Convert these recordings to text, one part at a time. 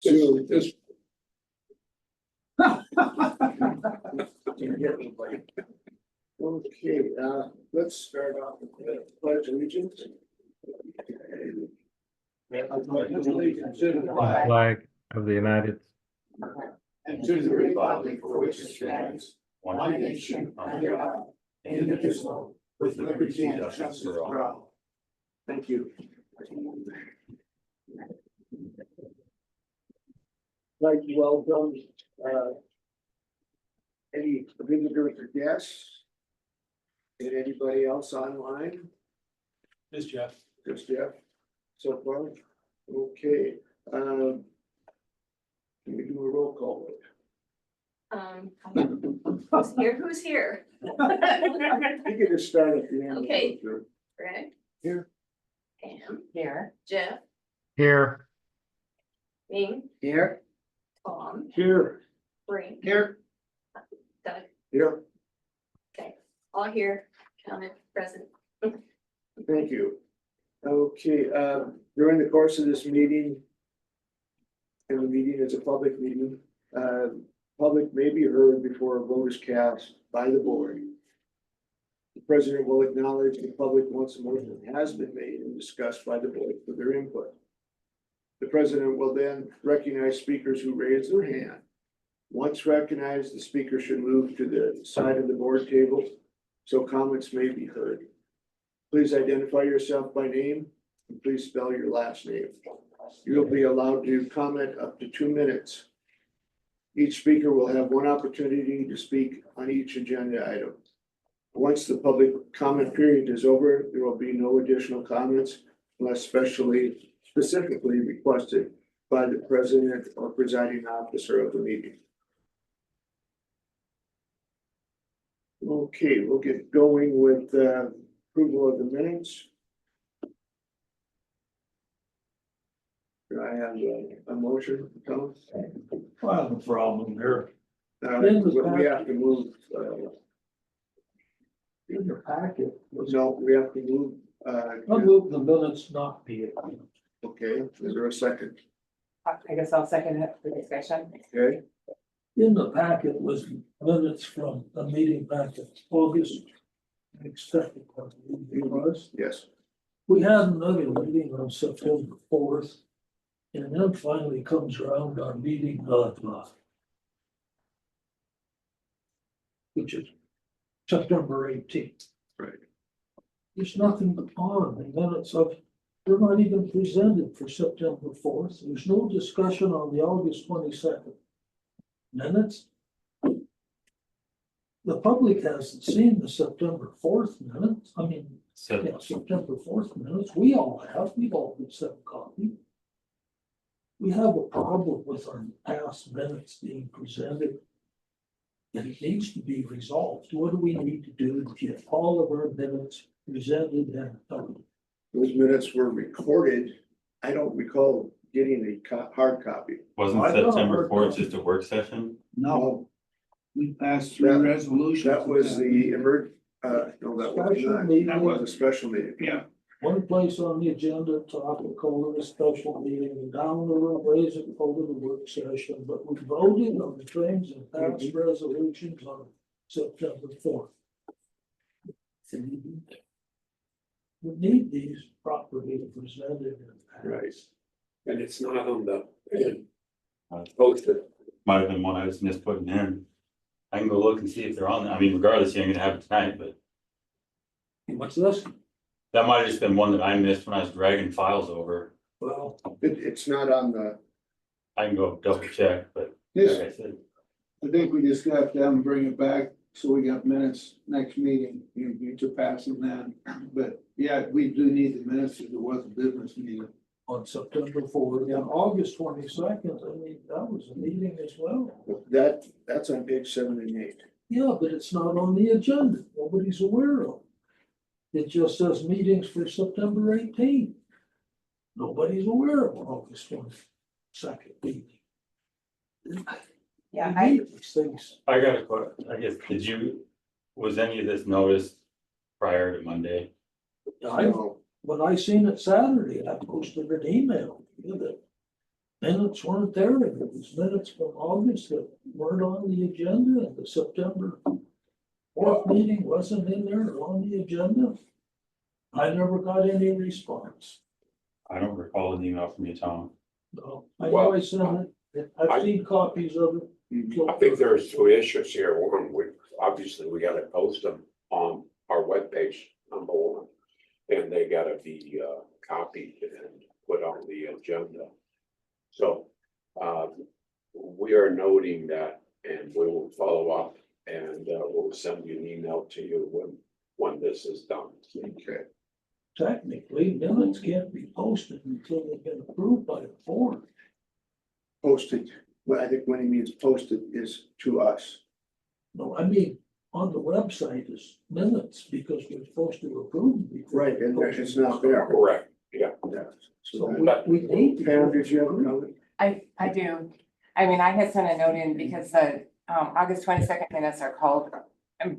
So this. Okay, let's start off with the pledge of allegiance. Flag of the United And to the republic for which it stands, one nation under God, indivisible, with liberty and justice for all. Thank you. Like to welcome, any visitors or guests? And anybody else online? This Jeff. Just Jeff, so far, okay, can we do a roll call? Who's here? You can just start at the end. Okay. Greg? Here. Pam? Here. Jeff? here, Ming? Here. Tom? Here. Brink? Here. Doug? Here, Okay, all here, counted, present. thank you. Okay, during the course of this meeting. And the meeting is a public meeting, public may be heard before a vote is cast by the board. The president will acknowledge the public once a motion has been made and discussed by the board for their input. The president will then recognize speakers who raise their hand. Once recognized, the speaker should move to the side of the board table so comments may be heard. Please identify yourself by name and please spell your last name. You'll be allowed to comment up to 2 minutes. Each speaker will have one opportunity to speak on each agenda item. Once the public comment period is over, there will be no additional comments unless specifically requested by the president or presiding officer of the meeting. Okay, we'll get going with approval of the minutes. Do I have a motion, Tom? I have a problem here. We have to move, In your packet, no, we have to move, I move the minutes not be it. okay, is there a second? I guess I'll second it for discussion. Okay, In the packet was minutes from the meeting back in August. Expected it was. yes, We had another meeting on September 4th. And then finally comes around our meeting of which is September 18th. right, There's nothing on the minutes of, they're not even presented for September 4th. There's no discussion on the August 22nd minutes. The public hasn't seen the September 4th minutes. I mean, yeah, September 4th minutes. We all have, we've all been sent a copy. We have a problem with our past minutes being presented. And it needs to be resolved. What do we need to do to get all of our minutes presented and done? those minutes were recorded, I don't recall getting a hard copy. Wasn't I don't September know. fourth just a work session? No, We passed That- through resolutions. that was the no, that was Special not, meeting. that was a special meeting. Yeah. One place on the agenda, topical of a special meeting, and down the road, raise it over the work session, but we voted on the things and passed resolutions on September 4th. We need these properly presented. Right. And it's not on the Posted. Might have been one I was missed putting in. I can go look and see if they're on there. I mean, regardless, you ain't gonna have it tonight, but What's this? that might have just been one that I missed when I was dragging files over. Well, It's not on the, I can go double check, but Yes, like I said, I think we just got them and bring it back, so we got minutes next meeting, you to pass them then. But yeah, we do need the minutes if it was a business meeting. on September 4th, and August 22nd, I mean, that was a meeting as well. that's on page 7 and 8. Yeah, but it's not on the agenda. Nobody's aware of it. It just says meetings for September 18th. Nobody's aware of August 22nd meeting. Yeah, We need these things. I got a question. I guess, was any of this noticed prior to Monday? I, when I seen it Saturday, I posted an email, that minutes weren't there, and it was minutes from August that weren't on the agenda, and the September fourth meeting wasn't in there or on the agenda. I never got any response. I don't recall an email from you, Tom. No, I Well, know I sent it, I've seen copies of it. I think there's two issues here. One, obviously, we gotta post them on our webpage, number one. And they gotta be, copied and put on the agenda. So, we are noting that and we will follow up and, we'll send you an email to you when this is done. Okay. Technically, minutes can't be posted until they've been approved by the board. Posted, well, I think when he means posted is to us. No, I mean, on the website is minutes, because we're supposed to approve them before. Right, and it's not there. Correct, yeah. Yeah. So So we need to. Pam, did you have a comment? I do. I mean, I had sent a note in because the August 22nd minutes are called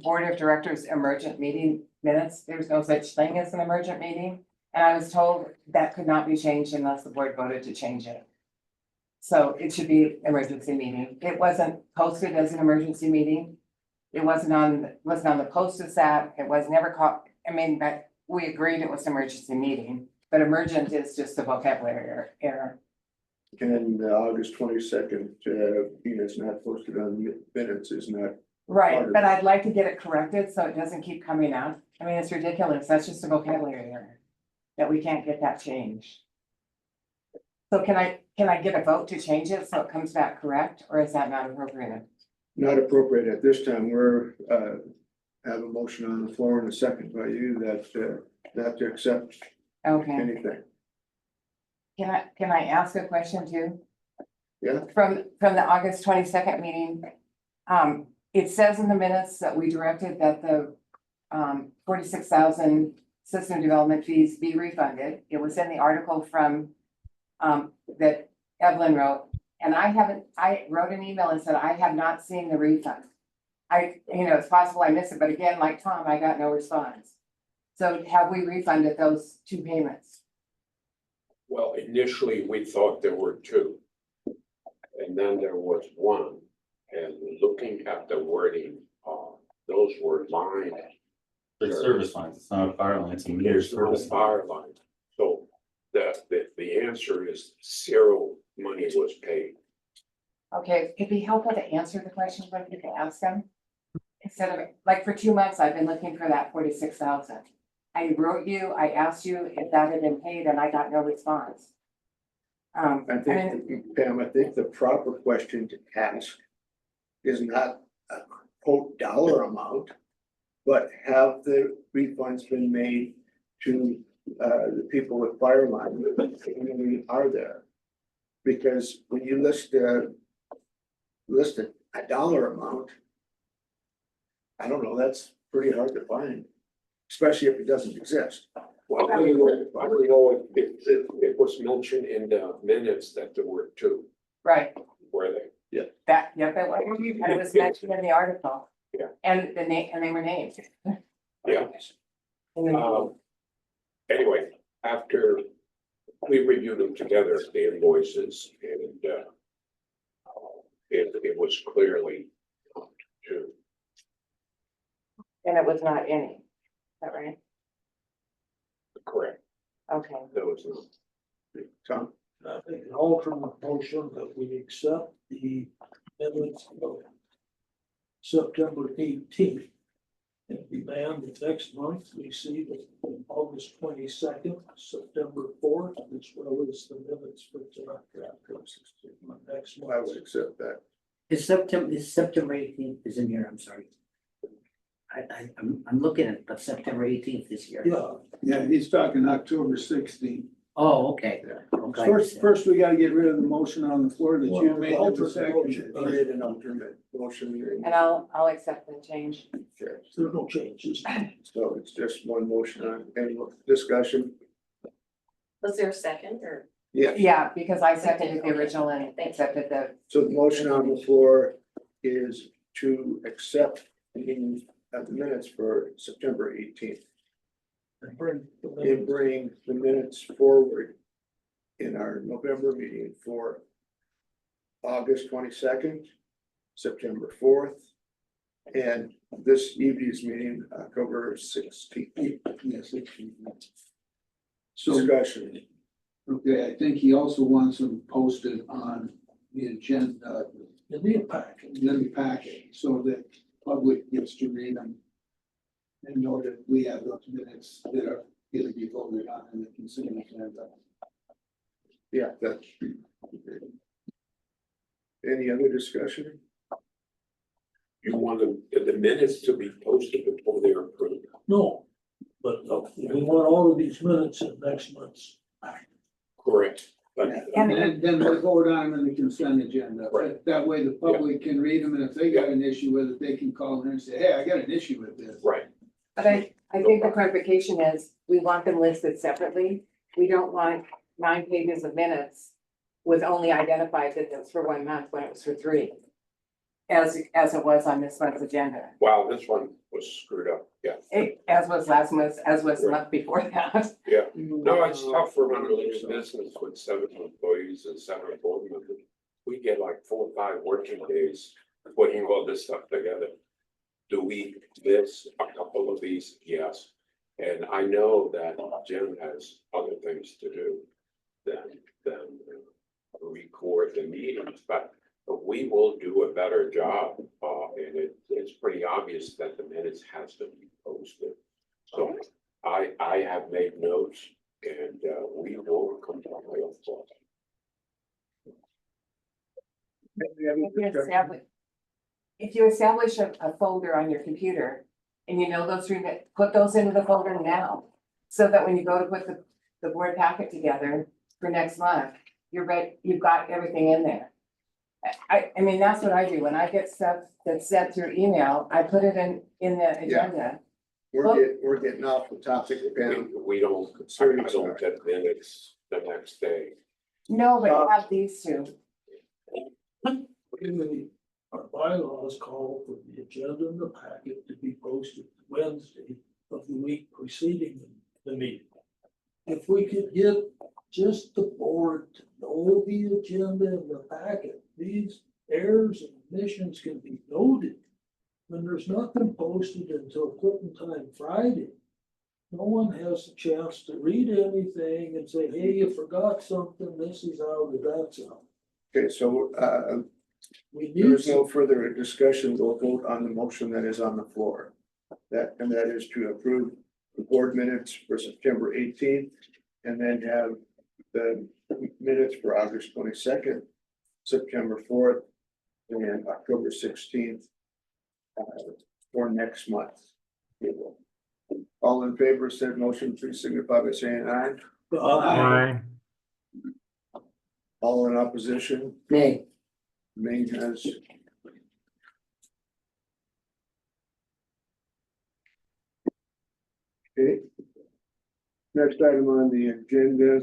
Board of Directors Emergent Meeting Minutes. There's no such thing as an emergent meeting. And I was told that could not be changed unless the board voted to change it. So it should be emergency meeting. It wasn't posted as an emergency meeting. It wasn't on the posted app. It was never called, I mean, but we agreed it was an emergency meeting, but emergent is just a vocabulary error. And August 22nd, is not posted on the minutes, is not. Right, but I'd like to get it corrected so it doesn't keep coming out. I mean, it's ridiculous. That's just a vocabulary error. That we can't get that changed. So can I get a vote to change it so it comes back correct, or is that not appropriate? Not appropriate at this time. We're, have a motion on the floor and a second by you that, not to accept Okay, anything. can I ask a question too? Yeah. From the August 22nd meeting, it says in the minutes that we directed that the 46,000 system development fees be refunded. It was in the article from that Evelyn wrote, and I wrote an email and said, I have not seen the refund. It's possible I missed it, but again, like Tom, I got no response. So have we refunded those two payments? Well, initially, we thought there were two. And then there was one, and looking at the wording, those were lined. They're service lines, it's not a fire line, it's a meter There's not a service. fire line. So the answer is zero money was paid. Okay, it'd be helpful to answer the questions when people ask them. Instead of, like, for 2 months, I've been looking for that 46,000. I wrote you, I asked you if that had been paid and I got no response. I think, Pam, I think the proper question to ask is not a quote dollar amount, but have the refunds been made to the people with fire line, are there? Because when you list a dollar amount, I don't know, that's pretty hard to find, especially if it doesn't exist. Well, I don't know if it was mentioned in the minutes that there were two, Right, were they? that, yeah, that was, and it was mentioned in the article. Yeah. And they were named. Yeah. And then- Anyway, after we reviewed them together, the invoices, and it was clearly two. And it was not any, is that right? Correct. Okay, There was no. Tom, I think an alternate motion that we accept the minutes of September 18th. And demand the next month we see the August 22nd, September 4th, as well as the minutes for next I month. would accept that. Is September 18th is in here, I'm sorry. I'm looking at it, but September 18th this year. Yeah, Yeah, he's talking October 16th. Oh, okay. Okay. First, we gotta get rid of the motion on the floor that you Well, made. alternate the second. motion. I made an alternate motion. and I'll accept the change. Okay, there's no changes. so it's just one motion on any discussion. Was there a second or? Yeah, Yeah, because I seconded the original and accepted the, so the motion on the floor is to accept the minutes for September 18th. And bring the And bring the minutes forward in our November meeting for August 22nd, September 4th, and this evening's meeting, October 16th. Yes. So, Discussion. okay, I think he also wants them posted on the agenda, in the packet. in the packet, so that public gets to read them. And know that we have those minutes that are gonna be voted on in the consent agenda. Yeah, that's. Any other discussion? You want the minutes to be posted before they're approved. No, but we want all of these minutes in next month's. Correct. But And then we vote on them in the consent agenda. Right. That way the public can read them, and if they got an issue with it, they can call in and say, hey, I got an issue with this. right, But I think the clarification is, we want them listed separately. We don't want 9 pages of minutes with only identified that it's for 1 month when it was for 3. As it was on this month's agenda. wow, this one was screwed up, yeah. As was last month, as was the month before that. No, it's tough for unrelated business with 7 employees and 7 board members. We get like 4 or 5 working days putting all this stuff together. Do we miss a couple of these? Yes. And I know that Jim has other things to do than record the meetings, but we will do a better job. And it's pretty obvious that the minutes has to be posted. So I have made notes and we will comply, of course. If you establish a folder on your computer and you know those 3, put those into the folder now. So that when you go to put the board packet together for next month, you're ready, you've got everything in there. I mean, that's what I do. When I get stuff that's sent through email, I put it in the agenda. We're getting off the topic, Pam. We don't, I don't get minutes the next day. No, but you have these 2. Our bylaws call for the agenda and the packet to be posted Wednesday of the week preceding the meeting. If we could get just the board to know the agenda and the packet, these errors and omissions can be noted. When there's nothing posted until quitting time Friday, no one has a chance to read anything and say, hey, you forgot something, this is how that's out. Okay, so We need there's some no further discussion. We'll vote on the motion that is on the floor. That is to approve the board minutes for September 18th, and then have the minutes for August 22nd, September 4th, and October 16th for next month. All in favor of said motion, please signify by saying aye. Aye. All in opposition, Nay, Maine has. Okay. Next item on the agenda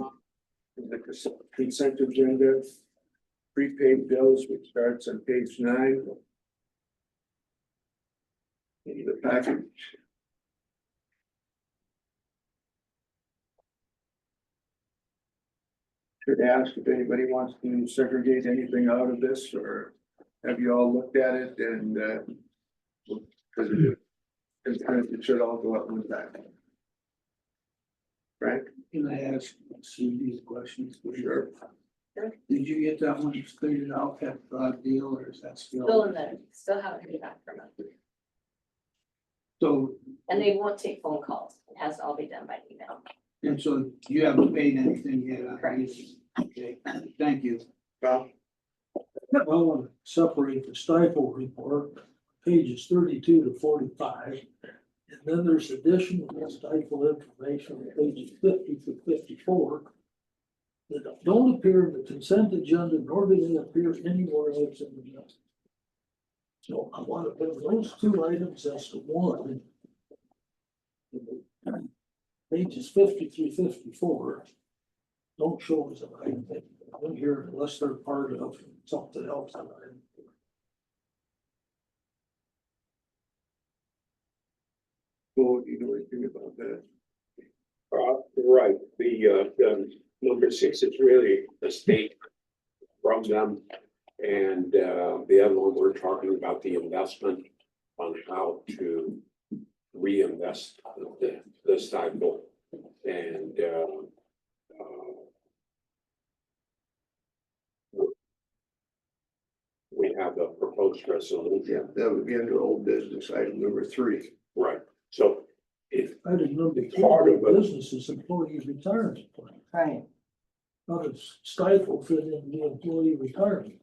is the consent agenda. Prepaid bills, which starts on page 9. In the package. Should ask if anybody wants to segregate anything out of this, or have you all looked at it and because it should all go up one time. Frank? Can I ask Sue these questions? Sure. Did you get that one figured out, that broad deal, or is that Still haven't heard back from them. So, And they won't take phone calls. It has to all be done by email. and so you haven't paid anything yet on Correct. these? Okay, thank you. Well, I want to separate the stifle report, pages 32 to 45. And then there's additional stifle information, pages 50 to 54. That don't appear in the consent agenda, nor do they appear anywhere else in the minutes. So I want to put those 2 items as to one. Pages 50 through 54 don't show as an item in here unless they're part of something else. well, you know anything about that? Right, the number 6 is really a state from them And the other one, we're talking about the investment on how to reinvest the stipend. And we have a proposed resolution, Yeah, that would be under old business, item number 3. right? So if, Item number Part of two, it. business is employee retirement plan. Right. How does stifle fit in the employee retirement?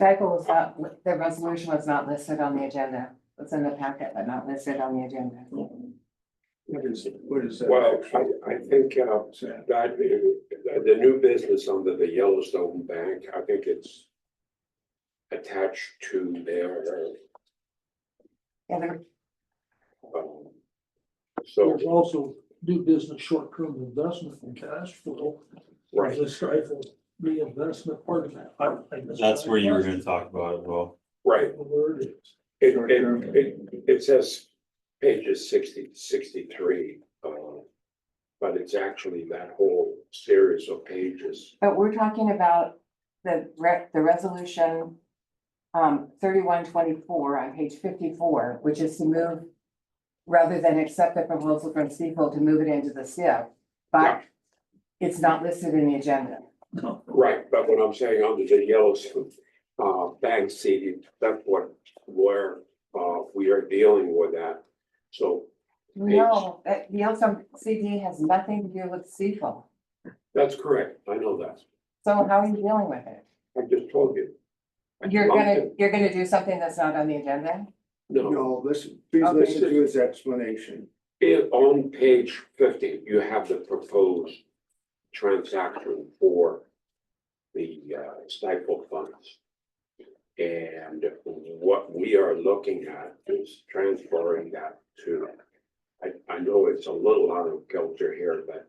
Cycle was not, the resolution was not listed on the agenda. It's in the packet, but not listed on the agenda. What is that? well, actually? I think What's that? that the new business under the Yellowstone Bank, I think it's attached to their, Yeah, there- so, There's also new business short-term investment and cash flow. right, The stifle reinvestment part of that. I missed That's that where you were question. gonna talk about it, well. right. The word is. It says pages 60 to 63, but it's actually that whole series of pages. But we're talking about the resolution 3124 on page 54, which is to move, rather than accept the proposal from Steeple to move it into the SIP. Yeah. But it's not listed in the agenda. No, Right, but what I'm saying under the Yellowstone bank CD, that's where we are dealing with that. So No, the Yellowstone CD has nothing to do with Steeple. that's correct, I know that. So how are you dealing with it? I just told you. You're gonna do something that's not on the agenda? No, No, listen, please Okay. listen to his explanation. on page 50, you have the proposed transaction for the stifle funds. And what we are looking at is transferring that to, I know it's a little out of kilter here, but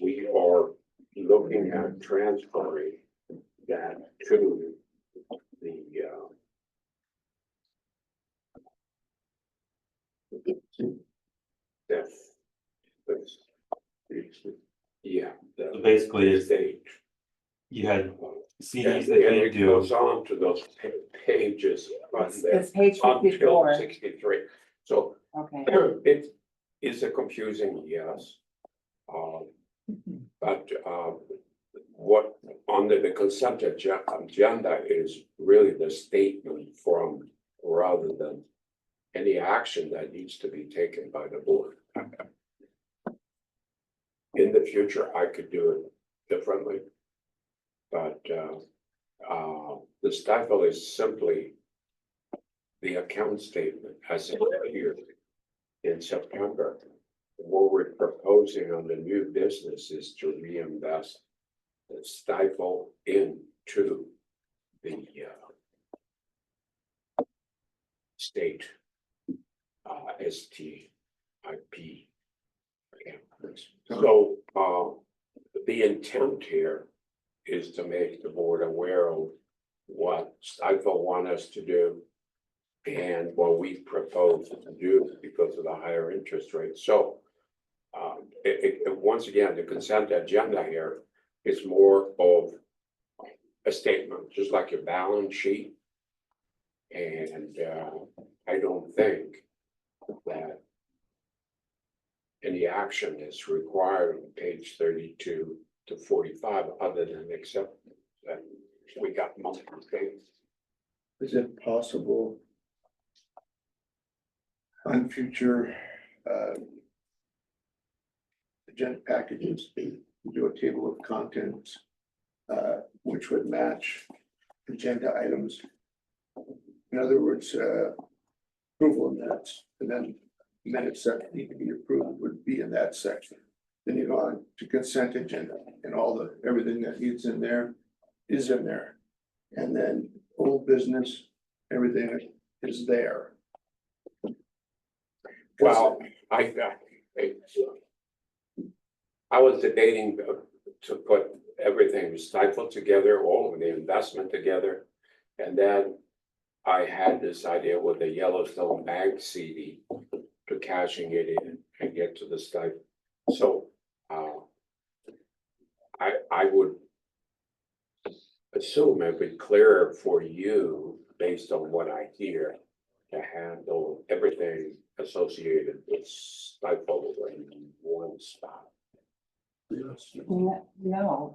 we are looking at transferring that to the that's, yeah. So basically, it's- stage. You had And CDs that and you it do, goes on to those pages on there It's page until 54. 63. So Okay, it is a confusing, yes. But what under the consent agenda is really the statement from, rather than any action that needs to be taken by the board. In the future, I could do it differently. But the stifle is simply the account statement as it appeared in September. What we're proposing on the new business is to reinvest the stifle into the state STIP. So the intent here is to make the board aware of what stifle want us to do and what we propose to do because of the higher interest rate. So once again, the consent agenda here is more of a statement, just like your balance sheet. And I don't think that any action is required on page 32 to 45, other than accept that we got multiple things. Is it possible on future agenda packages to do a table of contents which would match agenda items? In other words, approval of minutes, and then minutes that need to be approved would be in that section. Then you go on to consent agenda and everything that needs in there is in there. And then old business, everything is there. Well, I was debating to put everything stifled together, all of the investment together. And then I had this idea with the Yellowstone Bank CD to cashing it in and get to the stifle. So I would assume it'd be clearer for you, based on what I hear, to handle everything associated with stifle in one spot. Yes. No.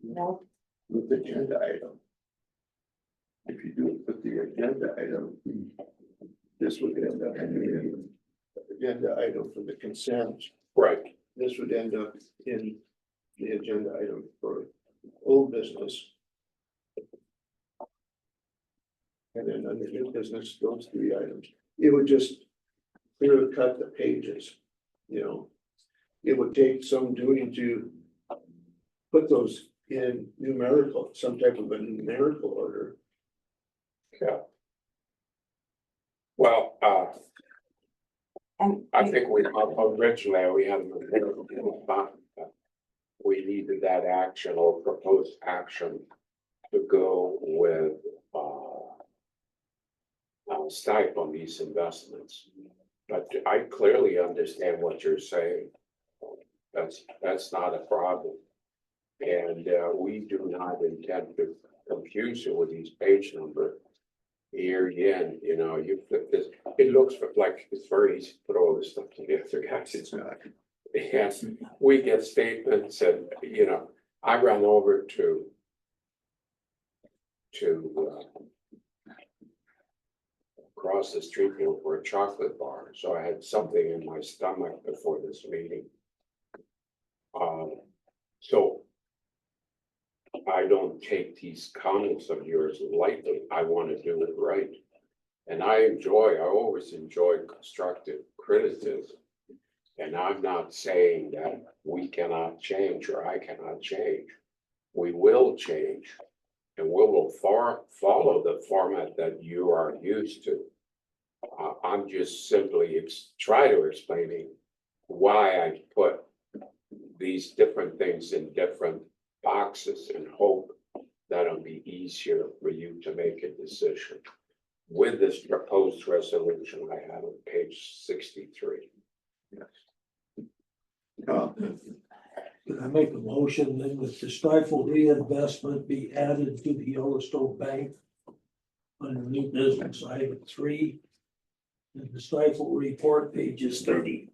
No, with the agenda item. If you do it with the agenda item, this would end up in the agenda item for the consent. Right. This would end up in the agenda item for old business. And then under new business, those three items, it would just clear cut the pages, you know. It would take some doing to put those in numerical, some type of a numerical order. Yeah. Well, and. I think originally we had, we needed that action or proposed action to go with, Stipe on these investments. But I clearly understand what you're saying. That's not a problem. And, we do not intend to confuse you with these page numbers. Here again, you know, you flip this, it looks like it's very easy to put all this stuff together, guys, it's not. Yes, we get statements and, you know, I ran over to across the street here for a chocolate bar, so I had something in my stomach before this meeting. So I don't take these comments of yours lightly. I want to do it right. And I always enjoy constructive criticism. And I'm not saying that we cannot change or I cannot change. We will change. And we will follow the format that you are used to. I'm just simply try to explaining why I put these different things in different boxes and hope that it'll be easier for you to make a decision. With this proposed resolution I have on page 63. Can I make a motion then that the stifle reinvestment be added to the Yellowstone Bank? Under new business item 3. And the stifle report pages 32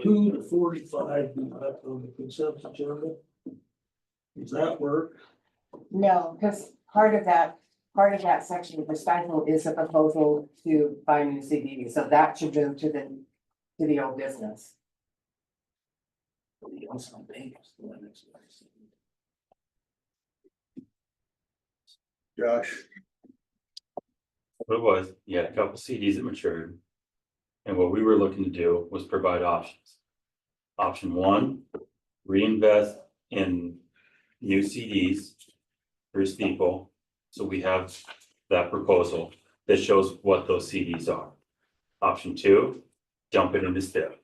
to 45 be left on the consent agenda. Does that work? No, because part of that section of the stifle is a proposal to buy new CDs, so that should go to the old business. The Yellowstone Bank is the one that's. Josh, What it was, you had a couple CDs that matured. And what we were looking to do was provide options. Option 1, reinvest in new CDs through Steeple. So we have that proposal that shows what those CDs are. Option 2, dump it into STIP.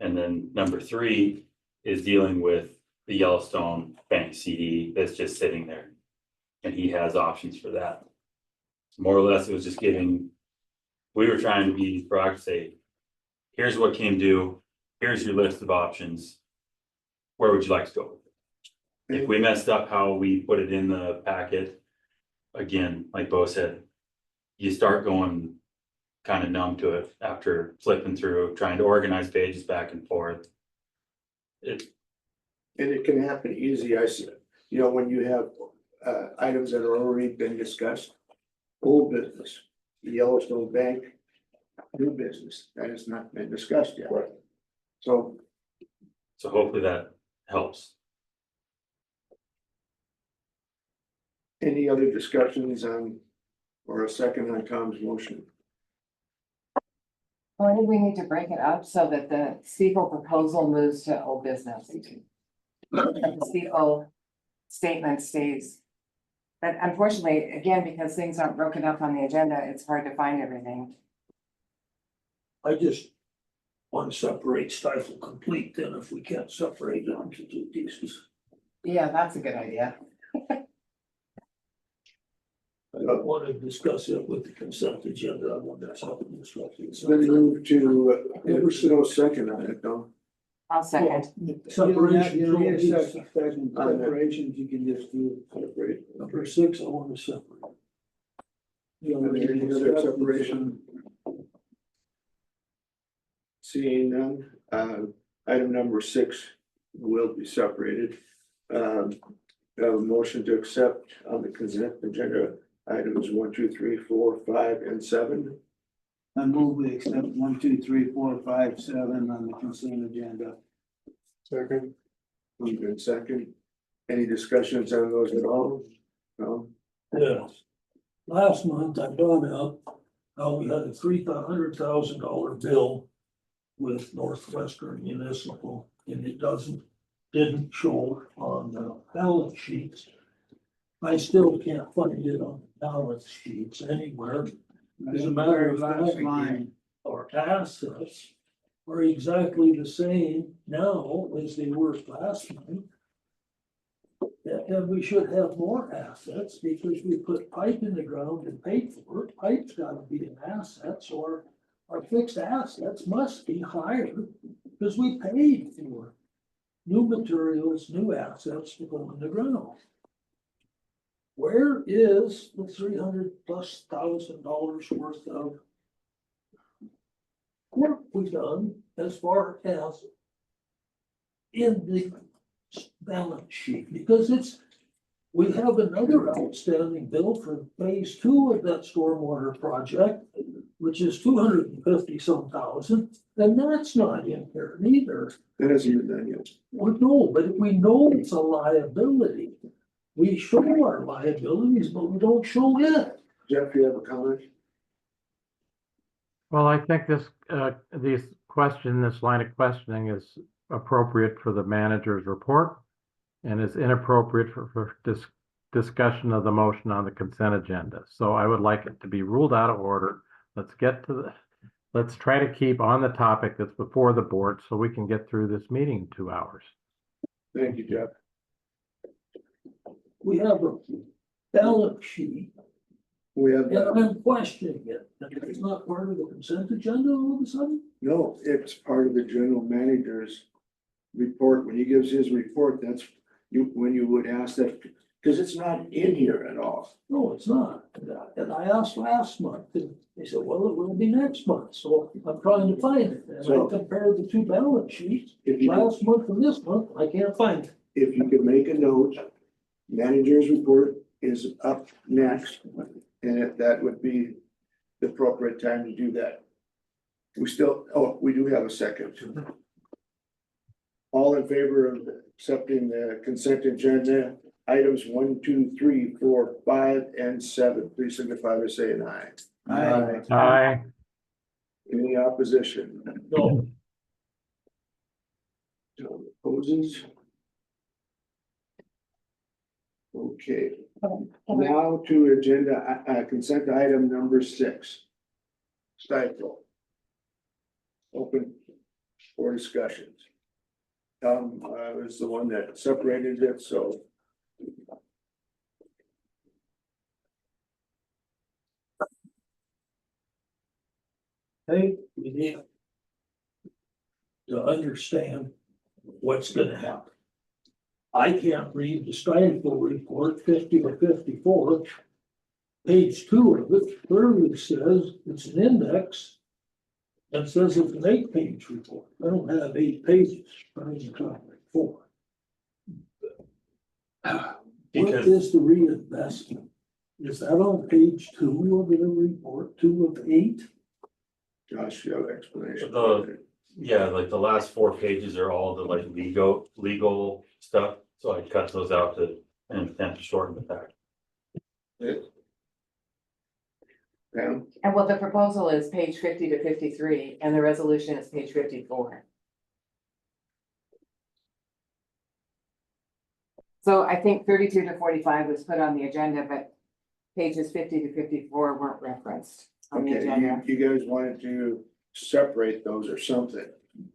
And then number 3 is dealing with the Yellowstone Bank CD that's just sitting there. And he has options for that. More or less, it was just giving, we were trying to be proactive, say, here's what came due, here's your list of options. Where would you like to go with it? If we messed up how we put it in the packet, again, like Bo said, you start going kind of numb to it after flipping through, trying to organize pages back and forth. and it can happen easy, I see, you know, when you have items that are already been discussed. Old business, the Yellowstone Bank, new business, that has not been discussed yet. Right. So So hopefully that helps. any other discussions on, or a second on Tom's motion? Or do we need to break it up so that the Steeple proposal moves to old business? The Steeple statement stays. But unfortunately, again, because things aren't broken up on the agenda, it's hard to find everything. I just want to separate stifle complete, then if we can't separate it into 2 pieces. Yeah, that's a good idea. I don't want to discuss it with the consent agenda. I want to have something discussed. Then move to, there was no second on it, though. I'll second. Separation. You don't need a so second, separations, you can just do separate. Number 6, I want to separate. Any other separation? Seeing none, item number 6 will be separated. We have a motion to accept on the consent agenda items 1, 2, 3, 4, 5, and 7. I move we accept 1, 2, 3, 4, 5, 7 on the consent agenda. Second. Moved in second. Any discussions on those at all? No? Yeah. Last month I brought up how we had a $300,000 bill with Northwestern Municipal, and it didn't show on the balance sheets. I still can't find it on the balance sheets anywhere. As a matter of Last fact, line. our assets are exactly the same now as they were last month. And we should have more assets because we put pipe in the ground and paid for it. Pipe's gotta be an asset, so our fixed assets must be higher because we paid for new materials, new assets to go in the ground. Where is the $300,000+ worth of work we've done as far as in the balance sheet? Because we have another outstanding bill for phase 2 of that stormwater project, which is 250 some thousand, and that's not in here neither. That hasn't been done yet. But we know it's a liability. We show our liabilities, but we don't show it. Jeff, you have a comment? Well, I think this line of questioning is appropriate for the manager's report and is inappropriate for discussion of the motion on the consent agenda. So I would like it to be ruled out of order. Let's try to keep on the topic that's before the board so we can get through this meeting in 2 hours. Thank you, Jeff. We have a balance sheet, We have, and I'm questioning it. And it's not part of the consent agenda all of a sudden? no, it's part of the general manager's report. When he gives his report, that's when you would ask that, because it's not in here at all. No, it's not. And I asked last month, and they said, well, it will be next month. So I'm trying to find it. And So- I compared the 2 balance sheets, If you, last month and this month, I can't find it. if you could make a note, manager's report is up next, and that would be the appropriate time to do that. We do have a second. All in favor of accepting the consent agenda, items 1, 2, 3, 4, 5, and 7, please signify by saying aye. Aye. Aye. Any opposition? No, No opposes? Okay, now to agenda, consent item number 6. Stifle. Open for discussions. Tom, was the one that separated it, so. hey, we need to understand what's gonna happen. I can't read the Steinfeld report 50 or 54. Page 2 of it clearly says it's an index and says it's an 8-page report. I don't have 8 pages, I only got 4. What Because- is the reinvestment? Is that on page 2 of the report, 2 of 8? Josh, you have an explanation? Yeah, like the last 4 pages are all the like legal stuff, so I cut those out to, and attempt to shorten the pack. Pam? And what the proposal is page 50 to 53, and the resolution is page 54. So I think 32 to 45 was put on the agenda, but pages 50 to 54 weren't referenced on the Okay, agenda. you guys wanted to separate those or something.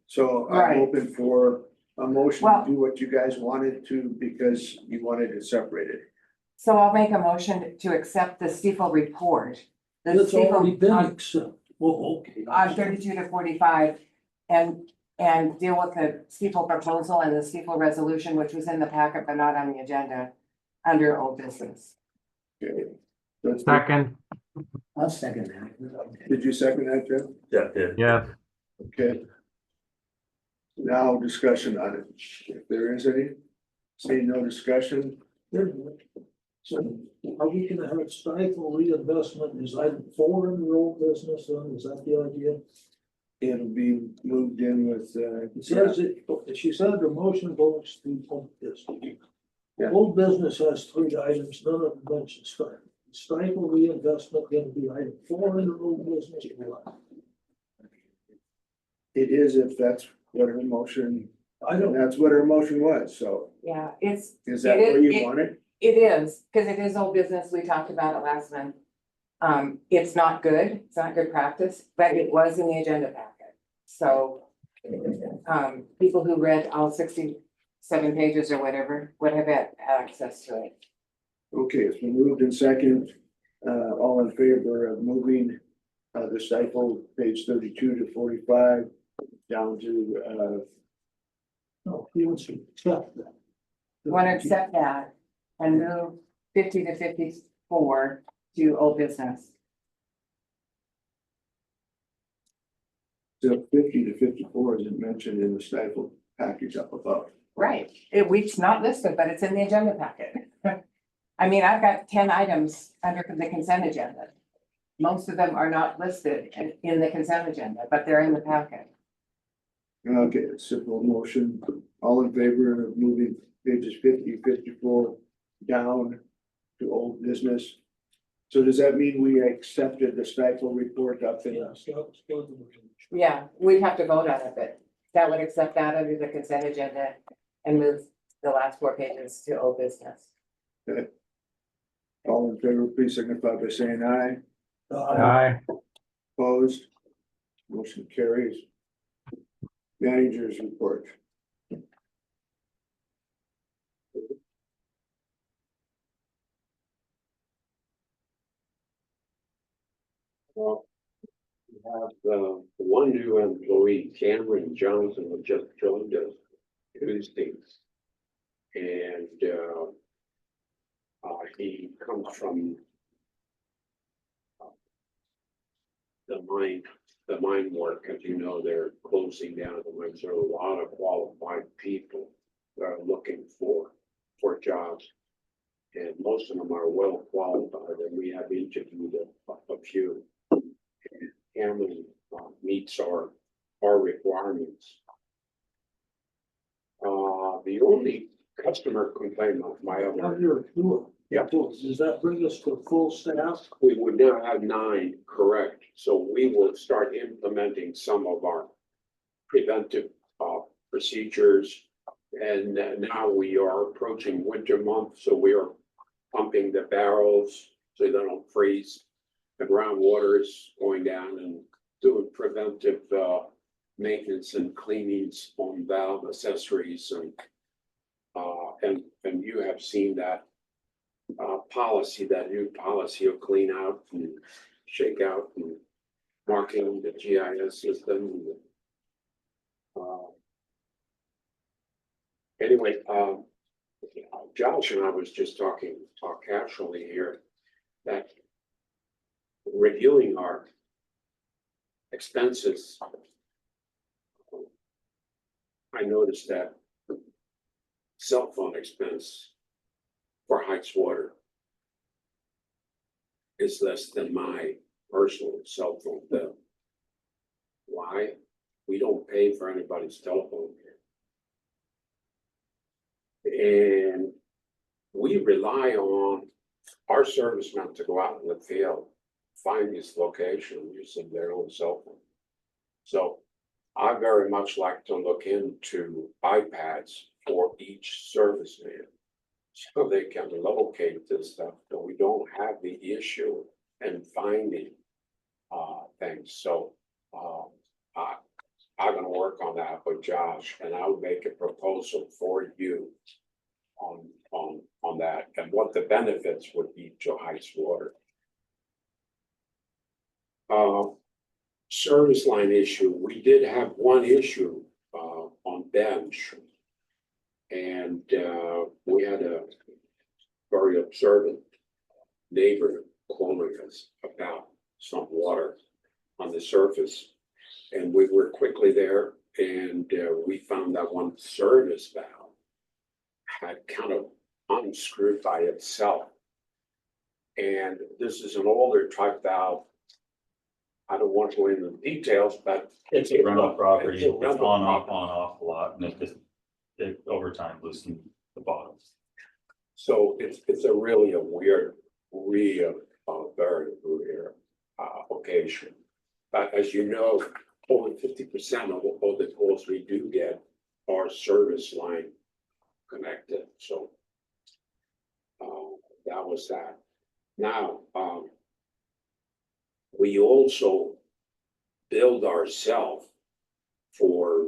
So Right. I'm open for a motion to Well- do what you guys wanted to because you wanted it separated. So I'll make a motion to accept the Stiefel report. The It's already Stiefel been on accepted. Well, okay. 32 to 45, and and deal with the steeple proposal and the steeple resolution, which was in the packet but not on the agenda, under old business. Okay. Let's, Second, I'll second that. did you second that, Jeff? Yeah, yes, Okay. Now discussion on it. If there is any, see no discussion, So are we gonna have stifle reinvestment is item 4 in the old business, then? Is that the idea? it'll be moved in with, It says it, she said the motion goes to old business. Yeah. Old business has 3 items, none of them mention stifle. Stifle reinvestment gonna be item 4 in the old business or what? it is if that's what her motion, I don't, that's what her motion was, so Yeah, it's, is that It is- where you it- want it? it is, because it is old business. We talked about it last month. It's not good. It's not good practice, but it was in the agenda packet. So, people who read all 67 pages or whatever would have had access to it. Okay, it's been moved in second, all in favor of moving, the stifle, page 32 to 45, down to, no, he wants to accept that. Want to accept that and move 50 to 54 to old business. so 50 to 54 isn't mentioned in the stifle package up above. Right, it's not listed, but it's in the agenda packet. I mean, I've got 10 items under the consent agenda. Most of them are not listed in the consent agenda, but they're in the packet. Okay, it's simple motion, all in favor of moving pages 50, 54 down to old business. So does that mean we accepted the stifle report up in? Yes, that was part of the motion. Yeah, we'd have to vote on it, but that would accept that under the consent agenda and move the last 4 pages to old business. All in favor, please signify by saying aye. aye, Opposed? Motion carries. Managers report. Well, we have one new employee, Cameron Johnson, who just joined us Tuesday. And he comes from the mine work, as you know, they're closing down the mines. There are a lot of qualified people that are looking for jobs. And most of them are well qualified, and we have interviewed a few. And Cameron meets our requirements. The only customer complaint of my Now other, you're doing. Yeah. Does that bring us to full staff? we would now have 9, correct? So we will start implementing some of our preventive procedures. And now we are approaching winter month, so we are pumping the barrels so they don't freeze. The groundwater is going down and doing preventive maintenance and cleanings on valve accessories and you have seen that policy, that new policy of clean out and shake out and marking the GIS system. Anyway, Josh and I was just talk casually here that reviewing our expenses, I noticed that cell phone expense for Heights Water is less than my personal cell phone bill. Why? We don't pay for anybody's telephone here. And we rely on our servicemen to go out in the field, find this location using their own cell phone. So I very much like to look into iPads for each serviceman, so they can locate this stuff, but we don't have the issue in finding things. So I'm gonna work on that with Josh, and I'll make a proposal for you on that and what the benefits would be to Heights Water. Service line issue, we did have one issue on bench. And, we had a very observant neighbor calling us about some water on the surface. And we were quickly there and, we found that one service valve had kind of unscrewed by itself. And this is an older type valve. I don't want to go into the details, but It's a rental property, It's a it's rental on off, property. a lot, and it just, it over time loosened the bottoms. so it's a really a weird, real, very weird, occasion. But as you know, only 50% of the calls we do get are service line connected, so. That was that. Now, we also build ourselves for,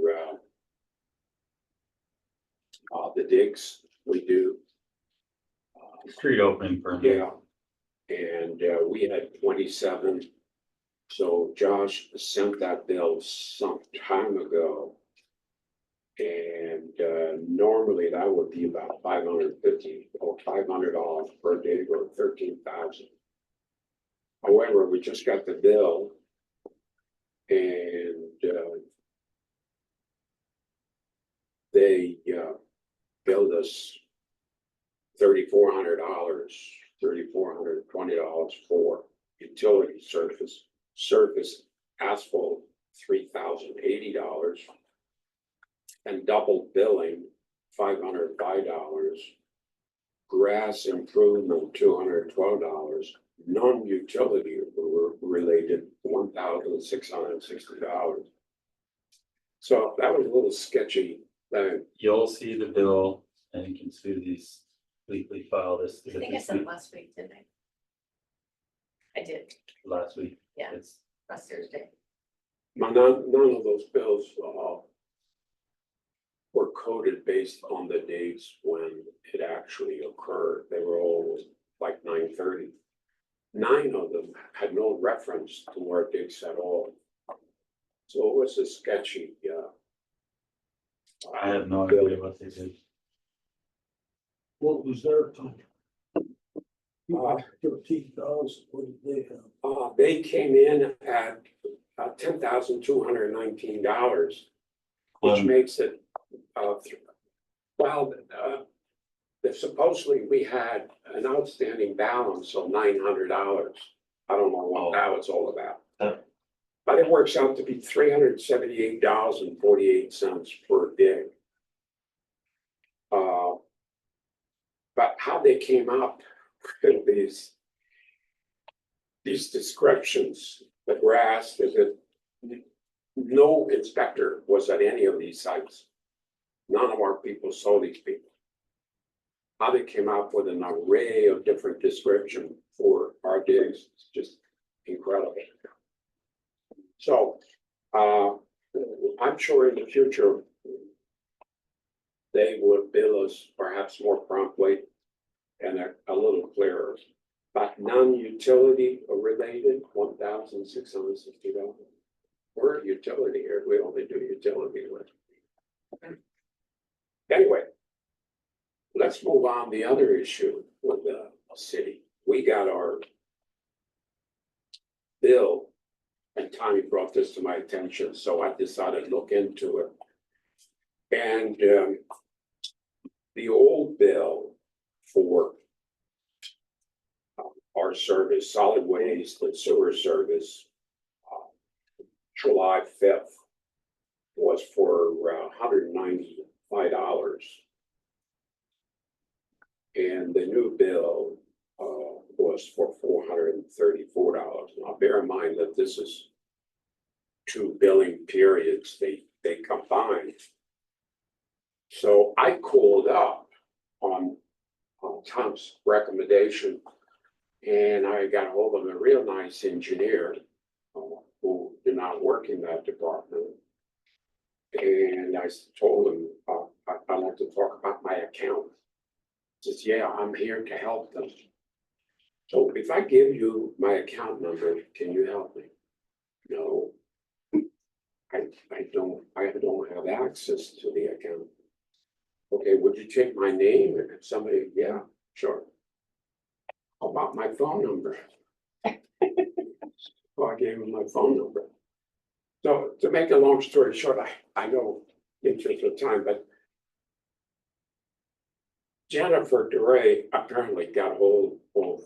the digs we do. Street opening permit. Yeah, and, we had 27. So Josh sent that bill some time ago. And, normally that would be about $550 or $500 per dig or 13,000. However, we just got the bill. And, they, billed us $3,400, $3,420 for utility surface asphalt, $3,080, and double billing, $505, grass improvement, $212, non-utility related, $1,660. So that was a little sketchy. You'll see the bill and you can see these weekly file this. I think I sent it last week, didn't I? I did, Last week. Yeah. It's last Thursday. None of those bills, were coded based on the dates when it actually occurred. They were all like 9:30. 9 of them had no reference to our digs at all. So it was a sketchy, I have no idea what they did. What was their time? 13,000, what did they have? they came in at $10,219, which makes it, supposedly we had an outstanding balance of $900. I don't know what that was all about. But it works out to be $378.48 per dig. But how they came up with these descriptions, the grass, no inspector was at any of these sites. None of our people saw these people. How they came up with an array of different description for our digs is just incredible. So, I'm sure in the future, they would bill us perhaps more promptly and a little clearer. But non-utility related, $1,660. We're a utility here, we only do utility work. Anyway, let's move on the other issue with the city. We got our bill, and Tommy brought this to my attention, so I decided to look into it. And the old bill for our service, solid waste and sewer service, July 5th, was for $195. And the new bill was for $434. Now bear in mind that this is 2 billing periods they combined. So I called up on Tom's recommendation, and I got a hold of a real nice engineer who did not work in that department. And I told him, I'd like to talk about my account. He says, yeah, I'm here to help them. So if I give you my account number, can you help me? No. I don't have access to the account. Okay, would you take my name? And if somebody, yeah, sure. How about my phone number? Well, I gave him my phone number. So to make a long story short, I know interest of time, but Jennifer DeRay apparently got hold of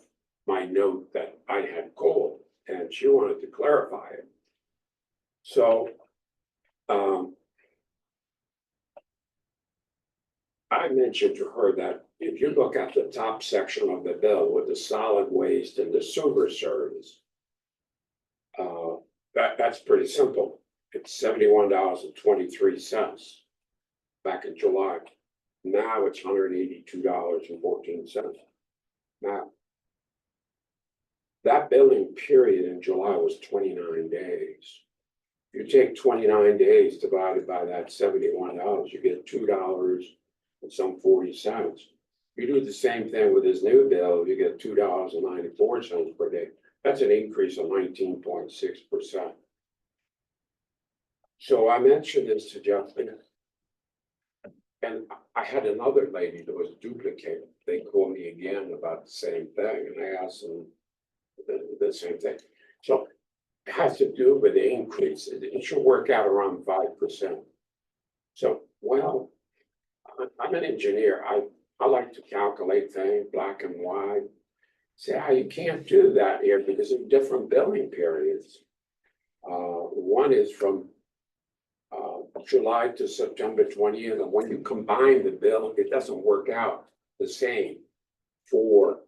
my note that I had called and she wanted to clarify it. So, I mentioned to her that if you look at the top section of the bill with the solid waste and the sewer service, that's pretty simple. It's $71.23 back in July. Now it's $182.14. Now, that billing period in July was 29 days. You take 29 days divided by that $71, you get $2 and some 40 cents. You do the same thing with this new bill, you get $2.94 per day. That's an increase of 19.6%. So I mentioned this to Justin. And I had another lady that was duplicated. They called me again about the same thing, and I asked them the same thing. So it has to do with the increase. It should work out around 5%. So, well, I'm an engineer. I like to calculate things black and white. Say, you can't do that here because of different billing periods. One is from July to September 20th, and when you combine the bill, it doesn't work out the same for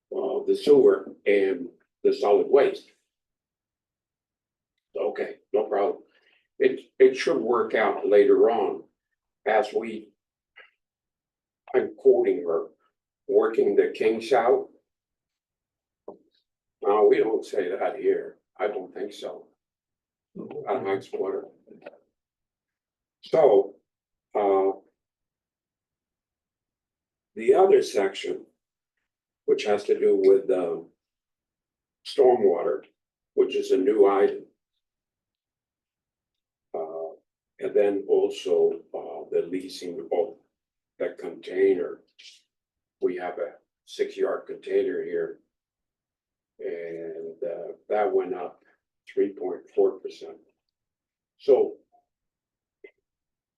the sewer and the solid waste. Okay, no problem. It should work out later on as I'm quoting her, working the kinks out. No, we don't say that here. I don't think so. At High Water. So, the other section, which has to do with stormwater, which is a new item. And then also the leasing of the container. We have a 6-yard container here. And that went up 3.4%. So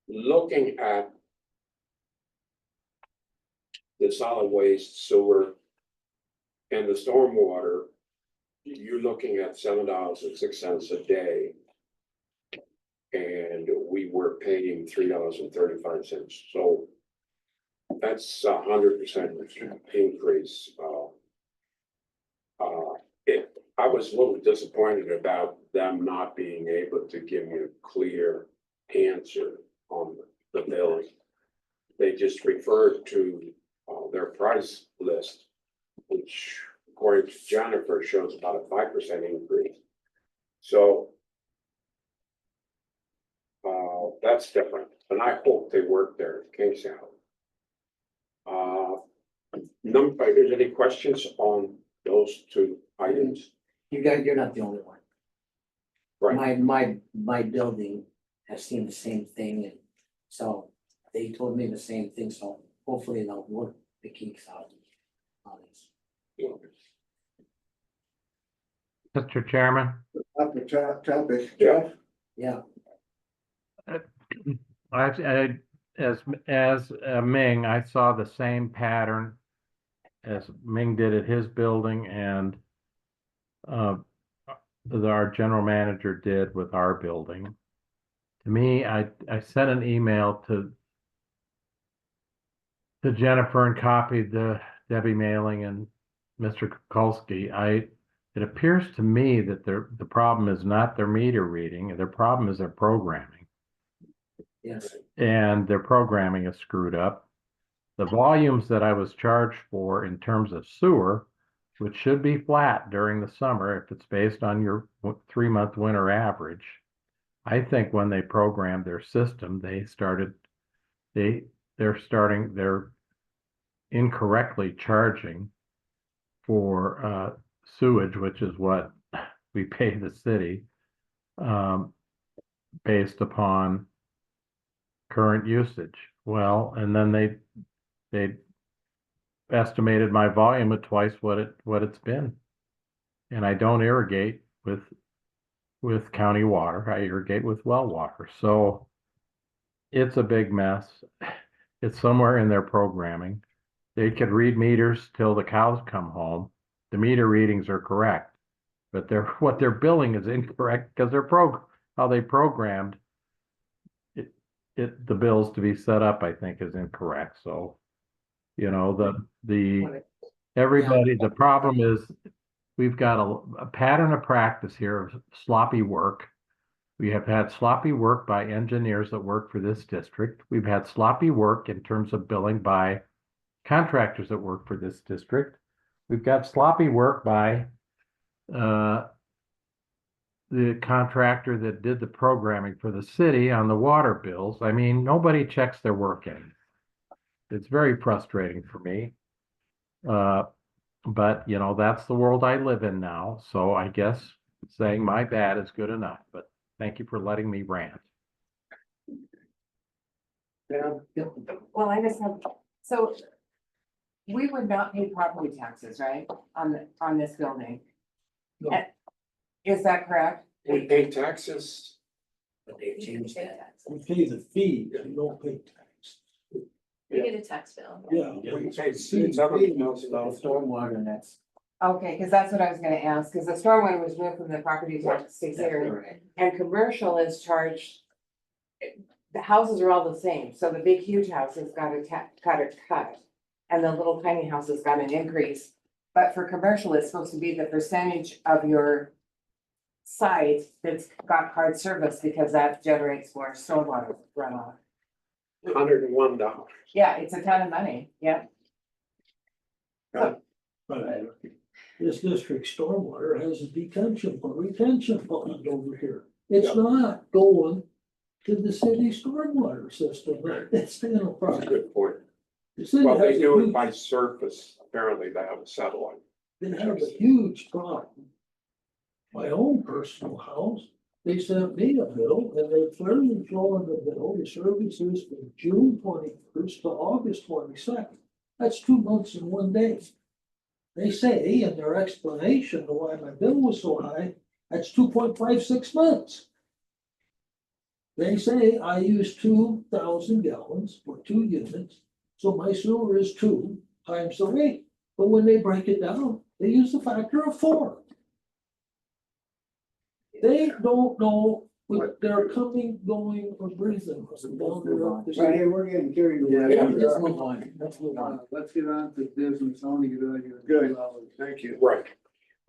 looking at the solid waste, sewer, and the stormwater, you're looking at $7.06 a day. And we were paying $3.35. So that's 100% increase. I was a little disappointed about them not being able to give me a clear answer on the billing. They just referred to their price list, which according to Jennifer shows about a 5% increase. So that's different, and I hope they work their case out. Is any questions on those two items? You're not the only one. Right. My building has seen the same thing, and so they told me the same thing, so hopefully they'll work the kinks out on this. Mr. Chairman, After topic, Jeff? Yeah, as Ming, I saw the same pattern as Ming did at his building and our general manager did with our building. To me, I sent an email to Jennifer and copied Debbie Mailing and Mr. Kukulski. It appears to me that the problem is not their meter reading, their problem is their programming. yes, And their programming is screwed up. The volumes that I was charged for in terms of sewer, which should be flat during the summer if it's based on your 3-month winter average. I think when they programmed their system, they're incorrectly charging for sewage, which is what we pay the city. based upon current usage. Well, and then they estimated my volume at twice what it's been. And I don't irrigate with county water. I irrigate with well water. So it's a big mess. It's somewhere in their programming. They could read meters till the cows come home. The meter readings are correct, but what they're billing is incorrect because how they programmed the bills to be set up, I think, is incorrect. So, you know, the problem is we've got a pattern of practice here of sloppy work. We have had sloppy work by engineers that work for this district. We've had sloppy work in terms of billing by contractors that work for this district. We've got sloppy work by the contractor that did the programming for the city on the water bills. I mean, nobody checks their work in. It's very frustrating for me. But you know, that's the world I live in now. So I guess saying my bad is good enough, but thank you for letting me rant. Yeah, Well, I just have, so we would not pay property taxes, right, on this building? No. Is that correct? We pay taxes. But they've changed that. We pay the fee, we don't pay tax. We get a tax bill. Yeah. We pay $7,000. Stormwater, and that's. Okay, because that's what I was gonna ask, because the stormwater was moved from the property tax to here, Right. and commercial is charged. The houses are all the same, so the big huge house has got a cut, and the little tiny house has got an increase. But for commercial, it's supposed to be the percentage of your site that's got hard service, because that generates more stormwater runoff. $101. Yeah, it's a ton of money, yeah. But this district stormwater has a retention pond over here. It's not going to the city stormwater system. It's been a That's a problem. good point. The city Well, they has a do it huge- by surface. Apparently they have a satellite. They have a huge problem. My own personal house, they sent me a bill and they clearly show on the bill, the services from June 21st to August 22nd. That's 2 months and 1 day. They say in their explanation of why my bill was so high, that's 2.56 months. They say I use 2,000 gallons for 2 units, so my sewer is 2 times the rate. But when they break it down, they use the factor of 4. They don't know what they're coming, going, or breathing. Okay, we're getting carried away. Yeah. Let's move on, let's move on. Let's get on to business, only get out of here. Good. Thank you. Right.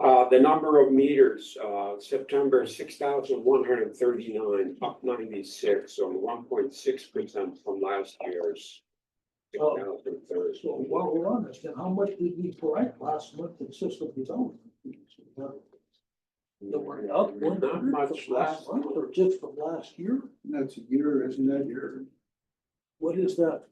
The number of meters, September, 6,139, up 96, or 1.6% from last year's. Oh. 6,030. So while we're on this, then how much did we collect last month in system development? That were up Not much last month, or just from last year? That's a year, isn't that year? What is that?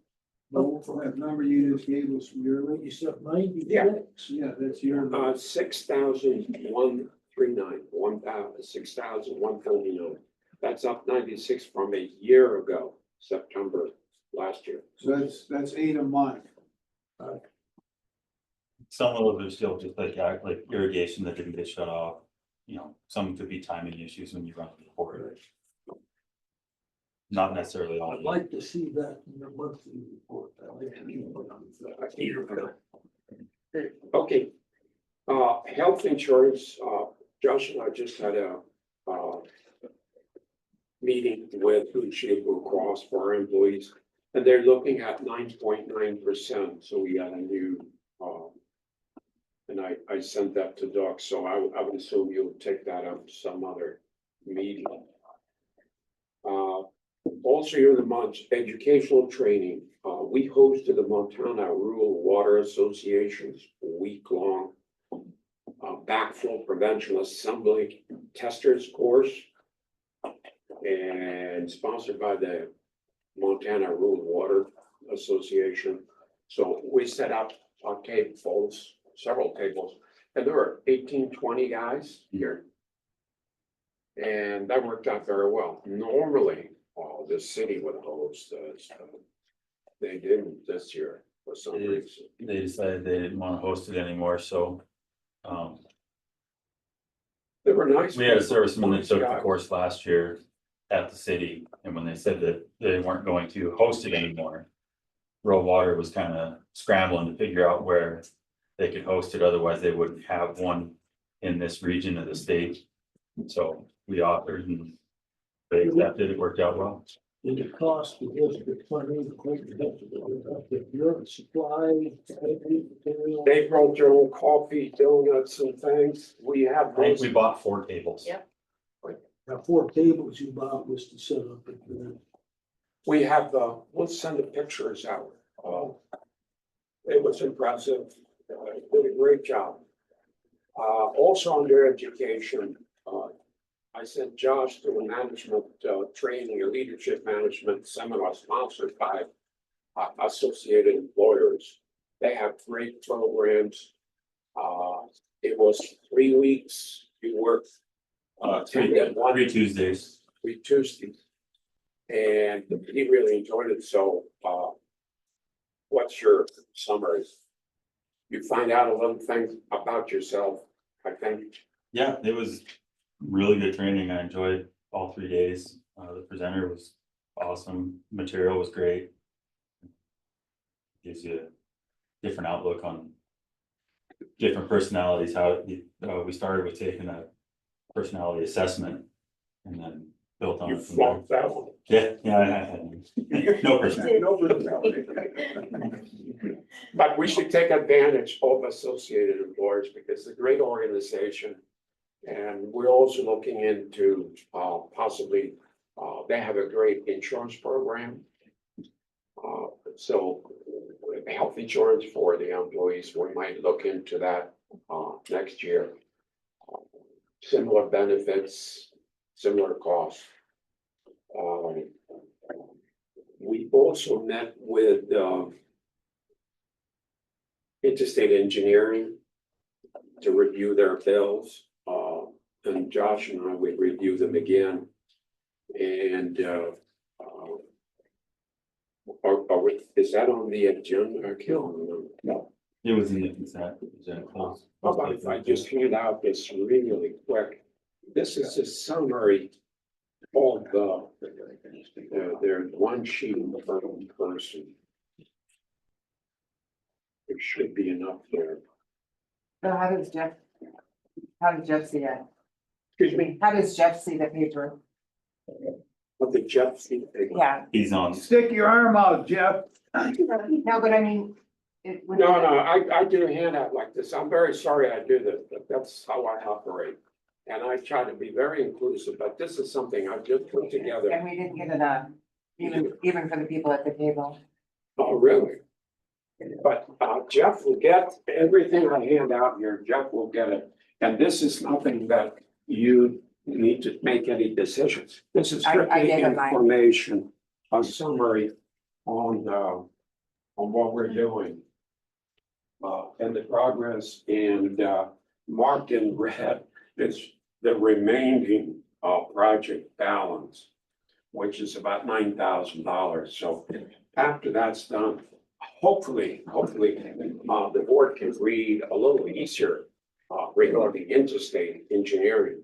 No, that number you just gave us yearly? You said 96. Yeah, that's year. 6,139, 6,139. That's up 96 from a year ago, September last year. So that's 8 a month. Some of them are still just like irrigation that didn't get shut off. You know, some could be timing issues when you run the report. Not necessarily all. I'd like to see that in your monthly report. I'd like to keep it on. Okay. Health insurance, Josh and I just had a meeting with Blue Shield Blue Cross for our employees, and they're looking at 9.9%. So we got a new, and I sent that to Doug, so I would assume you'll take that up to some other meeting. Also, in the month, educational training, we hosted the Montana Rural Water Association's week-long backflow prevention assembly testers course, and sponsored by the Montana Rural Water Association. So we set up tables, several tables, and there were 18, 20 guys here. And that worked out very well. Normally, the city would host this. They didn't this year for some It is. reason. They decided they didn't want to host it anymore, so. They were nice. We had a people, serviceman that nice took the guys. course last year at the city, and when they said that they weren't going to host it anymore. Rural Water was kind of scrambling to figure out where they could host it, otherwise they wouldn't have one in this region of the state. So we offered and they accepted, it worked out well. Did it cost the district money to clean it up, if you're supply, material? They brought their own coffee, donuts and things. We have I think those. we bought 4 tables. Yep. The 4 tables you bought was to set up at the. We have, we'll send the pictures out. It was impressive. Did a great job. Also under education, I sent Josh to a management, training, a leadership management seminar sponsored by Associated Employers. They have great programs. It was 3 weeks. You worked, 3 Tuesdays. 3 Tuesdays. And he really enjoyed it, so, what's your summary? You find out a little thing about yourself, I think. Yeah, it was really good training. I enjoyed all 3 days. The presenter was awesome. Material was great. Gives you a different outlook on different personalities, how we started with taking a personality assessment and then built on You it from there. flunked that one. Yeah, I had no personality. But we should take advantage of Associated Employers because it's a great organization. And we're also looking into, possibly, they have a great insurance program. So health insurance for the employees, we might look into that, next year. Similar benefits, similar costs. We also met with, Interstate Engineering to review their bills. And Josh and I would review them again. And, is that on the agenda? I can't remember. No. It was in the consent. How about if I just hand out this really quick? This is a summary of there's one sheet per person. There should be enough there. So how does Jeff see it? Excuse me, How does Jeff see the paper? of the Jeff seat. Yeah, He's on. Stick your arm out, Jeff. no, but I mean. It would. No, I do a handout like this. I'm very sorry I do this, but that's how I operate. And I try to be very inclusive, but this is something I just put together. And we didn't get it even for the people at the table. Oh, really? But Jeff will get everything I hand out here, Jeff will get it. And this is nothing that you need to make any decisions. This is I strictly gave him mine. information, a summary on what we're doing. And the progress, and marked in red is the remaining project balance, which is about $9,000. So after that's done, hopefully, the board can read a little easier regarding interstate engineering.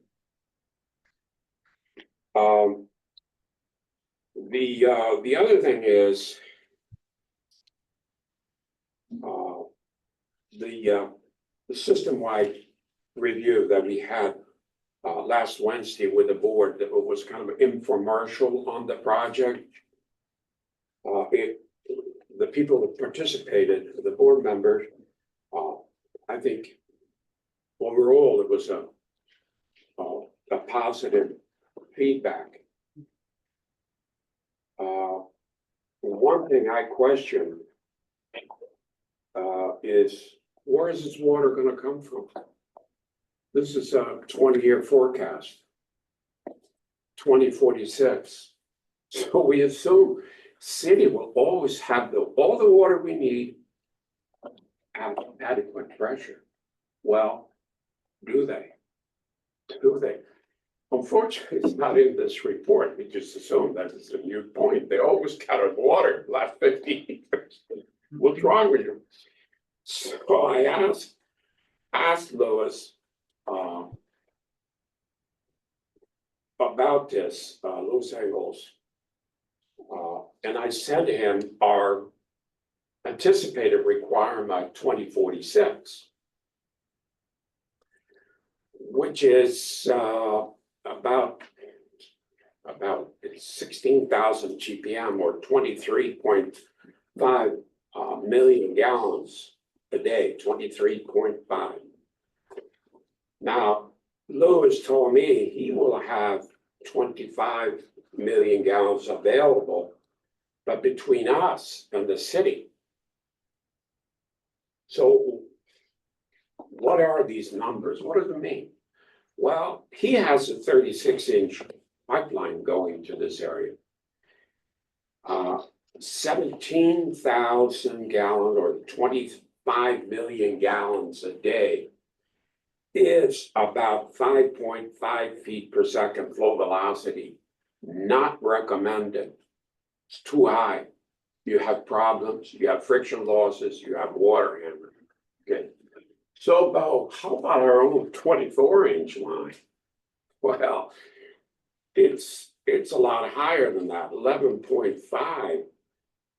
The other thing is the system-wide review that we had last Wednesday with the board, that was kind of an infomercial on the project. The people that participated, the board members, I think overall it was a positive feedback. One thing I question is, where is this water gonna come from? This is a 20-year forecast. 2046. So we assume city will always have all the water we need at adequate pressure. Well, do they? Unfortunately, it's not in this report. We just assume that it's a new point. They always cut out water the last 50 years. What's wrong with you? So I asked Louis, about this, Louis Engels. And I sent him our anticipated requirement by 2046. Which is about 16,000 GPM or 23.5 million gallons a day, 23.5. Now, Louis told me he will have 25 million gallons available, but between us and the city. So what are these numbers? What do they mean? Well, he has a 36-inch pipeline going to this area. 17,000 gallon or 25 million gallons a day is about 5.5 feet per second flow velocity. Not recommended. It's too high. You have problems, you have friction losses, you have water hammering. Okay. So how about our own 24-inch line? Well, it's a lot higher than that, 11.5,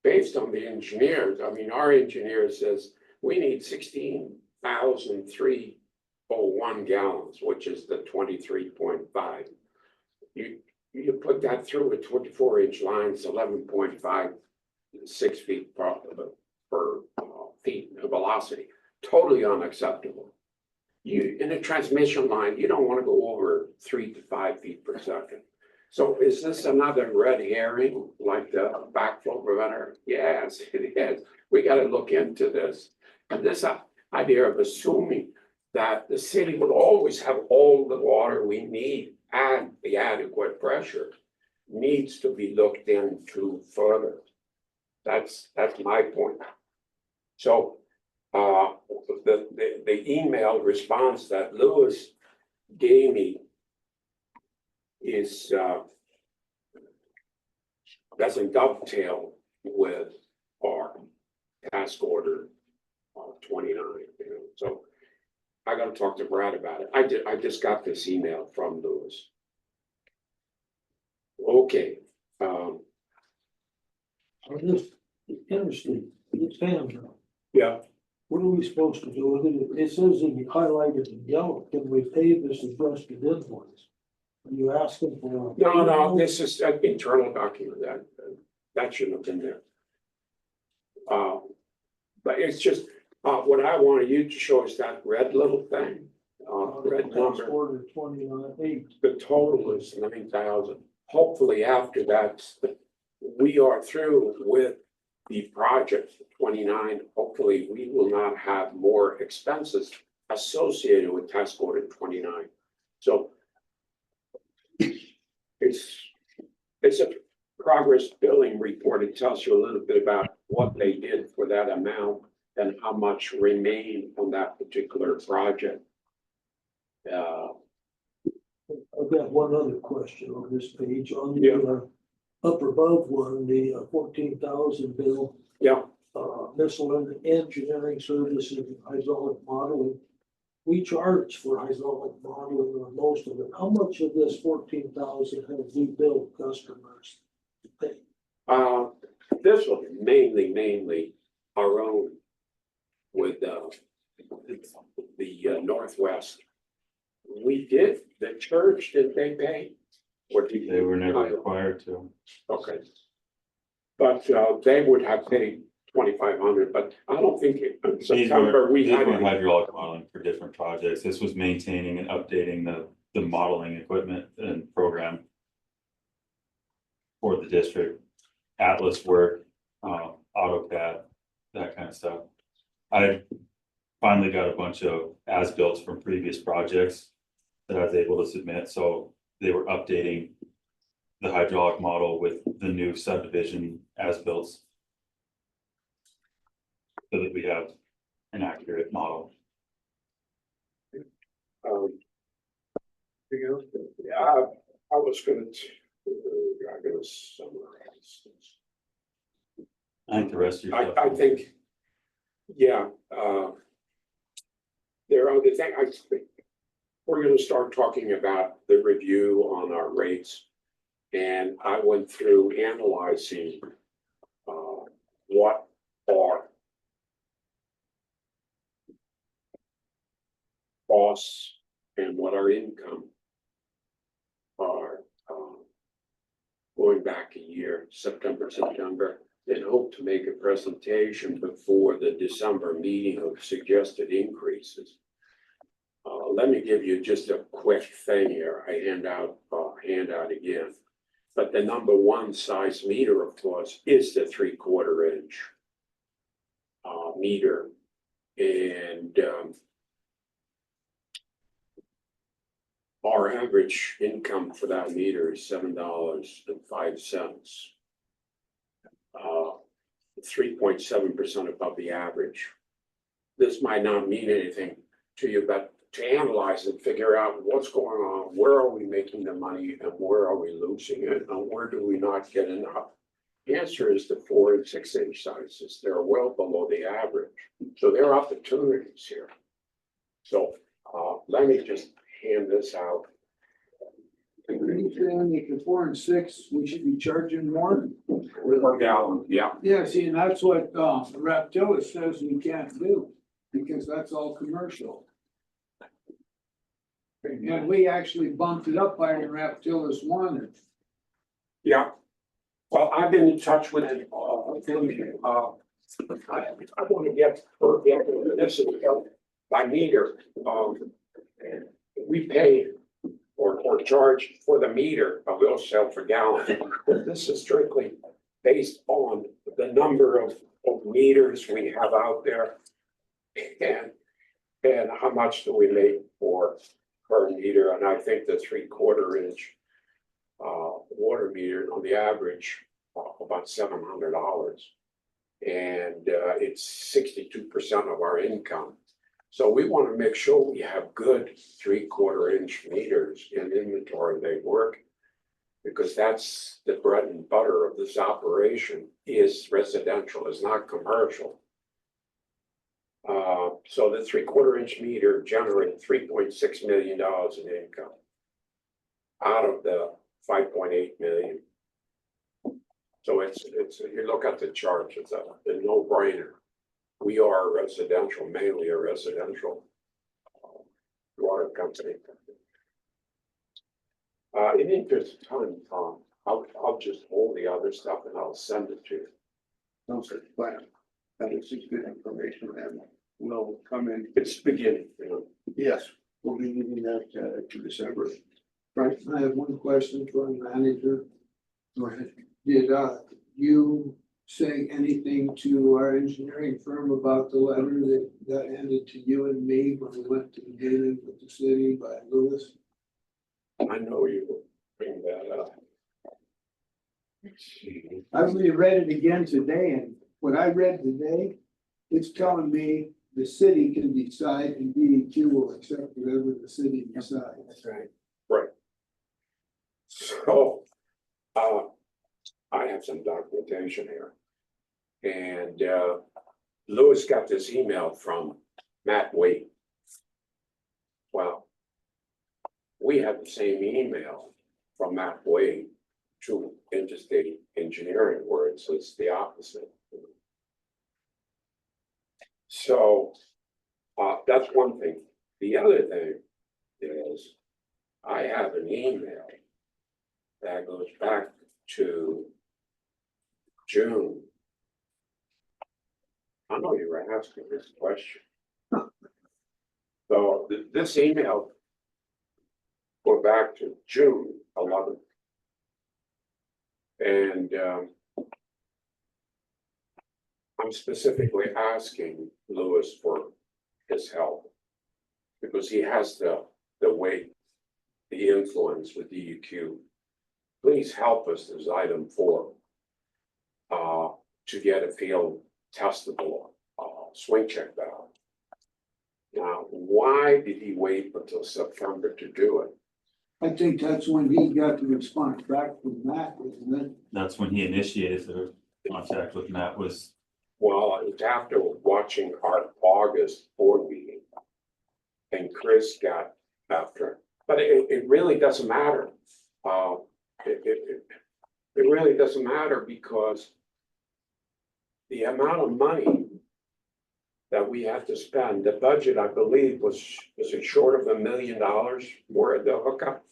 based on the engineers. I mean, our engineer says we need 16,301 gallons, which is the 23.5. You put that through a 24-inch line, it's 11.5, 6 feet per feet of velocity. Totally unacceptable. In a transmission line, you don't want to go over 3 to 5 feet per second. So is this another red herring like the backflow preventer? Yes, it is. We got to look into this. And this idea of assuming that the city will always have all the water we need and the adequate pressure needs to be looked into further. That's my point. So the email response that Louis gave me is doesn't dovetail with our task order 29. So I got to talk to Brad about it. I just got this email from Louis. Okay. On this interstate, it's Pam. Yeah. What are we supposed to do with it? It says in highlighted in yellow, can we pay this adjusted invoice? Are you asking for? No, this is an internal document that shouldn't have been there. But it's just, what I wanted you to show is that red little thing, red Task number. order 29.8. The total is 9,000. Hopefully after that, we are through with the project 29. Hopefully we will not have more expenses associated with task order 29. So it's a progress billing report. It tells you a little bit about what they did for that amount and how much remained on that particular project. I've got one other question on this page, on Yeah. the upper above one, the 14,000 bill. Yeah. Miscellaneous engineering services and hydraulic modeling. We charge for hydraulic modeling on most of it. How much of this 14,000 have we billed customers to pay? This was mainly our own with the Northwest. We did, the church, did they pay? Or did They were never required to. Okay. But they would have paid 2,500, but I don't think in September we These had. were hydraulic modeling for different projects. This was maintaining and updating the modeling equipment and program for the district, Atlas work, AutoCAD, that kind of stuff. I finally got a bunch of as-built from previous projects that I was able to submit, so they were updating the hydraulic model with the new subdivision as-built, so that we have an accurate model. You else? Yeah, I was gonna, I'm gonna summarize this. I think the rest of your stuff. I think, yeah, there are other things, I think. We're gonna start talking about the review on our rates. And I went through analyzing, what are costs and what our income are, going back a year, September, and hope to make a presentation before the December meeting of suggested increases. Let me give you just a quick thing here. I hand out again. But the number one size meter, of course, is the 3/4 inch meter. And our average income for that meter is $7.05. 3.7% above the average. This might not mean anything to you, but to analyze and figure out what's going on, where are we making the money and where are we losing it, and where do we not get enough? The answer is the 4 and 6 inch sizes. They're well below the average. So there are opportunities here. So let me just hand this out. Are you saying that the 4 and 6, we should be charging more? Per gallon, yeah. Yeah, see, and that's what, Raptilus says we can't do, because that's all commercial. And we actually bumped it up by the Raptilus one. Yeah. Well, I've been in touch with I want to get this is by meter. We pay or charge for the meter, but we'll sell for gallon. This is strictly based on the number of meters we have out there. And how much do we make for per meter? And I think the 3/4 inch water meter on the average about $700. And it's 62% of our income. So we want to make sure we have good 3/4 inch meters in inventory. They work because that's the bread and butter of this operation is residential, is not commercial. So the 3/4 inch meter generated $3.6 million in income out of the 5.8 million. So it's, you look at the chart, it's a no-brainer. We are residential, mainly a residential water company. In interest of time, Tom, I'll just hold the other stuff and I'll send it to you. Sounds like a plan. That is good information and we'll come in. It's beginning, you know. Yes, we'll be meeting that to December. Right, I have one question for the manager. Go ahead. Did you say anything to our engineering firm about the letter that got handed to you and me when we went to the meeting with the city by Lewis? I know you will bring that up. Let's see. I reread it again today, and what I read today, it's telling me the city can decide and DEQ will accept whatever the city decides. That's right. Right. So, I have some documentation here. And, Lewis got this email from Matt Waite. Well, we have the same email from Matt Waite to Interstate Engineering, where it says the opposite. So, that's one thing. The other thing is I have an email that goes back to June. I know you were asking this question. So this email go back to June 11th. And I'm specifically asking Lewis for his help because he has the weight, the influence with DEQ. Please help us as item 4 to get a field testable swing check valve. Now, why did he wait until September to do it? I think that's when he got the response back from Matt, isn't it? That's when he initiated the contact with Matt was, Well, it's after watching our August board meeting. And Chris got after, but it really doesn't matter. It really doesn't matter because the amount of money that we had to spend, the budget, I believe, was it short of $1 million for the hookup?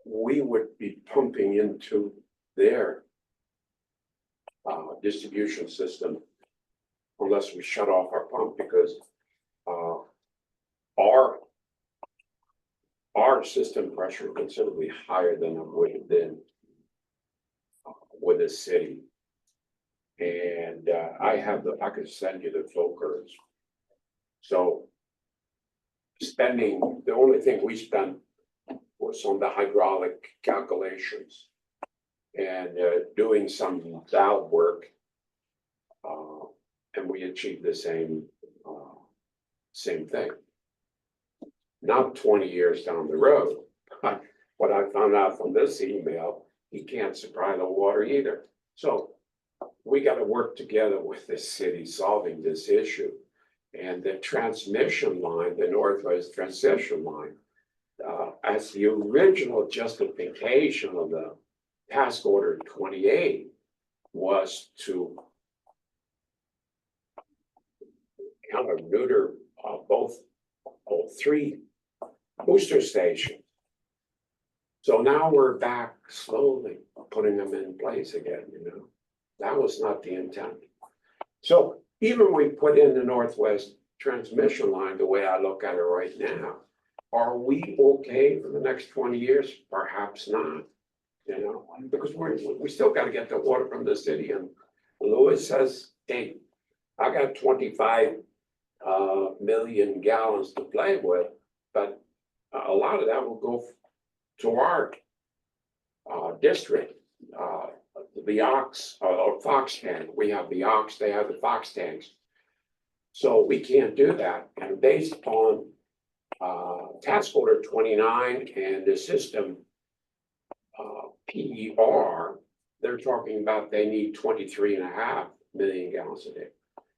We would be pumping into their distribution system unless we shut off our pump because our system pressure considerably higher than it would have been with the city. And I could send you the flow curves. So spending, the only thing we spent was on the hydraulic calculations and doing some valve work. And we achieved the same thing. Not 20 years down the road, but what I found out from this email, he can't supply the water either. So we got to work together with the city solving this issue. And the transmission line, the Northwest Transition Line, as the original justification of the task order 28 was to kind of neuter both three booster stations. So now we're back slowly putting them in place again, That was not the intent. So even we put in the Northwest Transmission Line, the way I look at it right now, are we okay for the next 20 years? Perhaps not, because we still got to get the water from the city. And Lewis says, hey, I got 25 million gallons to play with, but a lot of that will go to our district, the Ox or Fox tank. We have the Ox, they have the Fox tanks. So we can't do that. And based on task order 29 and the system PER, they're talking about they need 23.5 million gallons a day.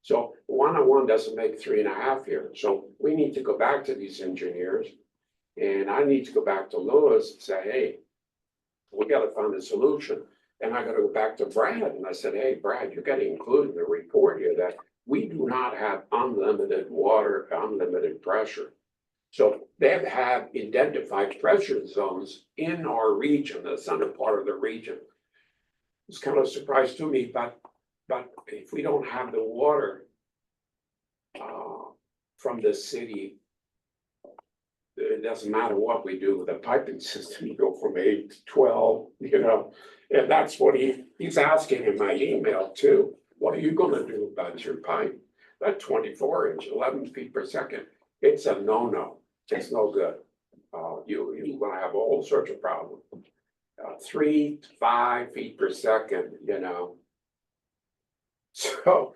So 1-on-1 doesn't make 3.5 here. So we need to go back to these engineers, and I need to go back to Lewis and say, hey, we got to find a solution. And I got to go back to Brad, and I said, hey, Brad, you got to include in the report here that we do not have unlimited water, unlimited pressure. So they have identified pressure zones in our region, the center part of the region. It's kind of a surprise to me, but if we don't have the water from the city, it doesn't matter what we do with the piping system, you go from 8 to 12, and that's what he's asking in my email too. What are you gonna do about your pipe? That 24-inch, 11 feet per second, it's a no-no, it's no good. You're gonna have all sorts of problems. 3 to 5 feet per second, So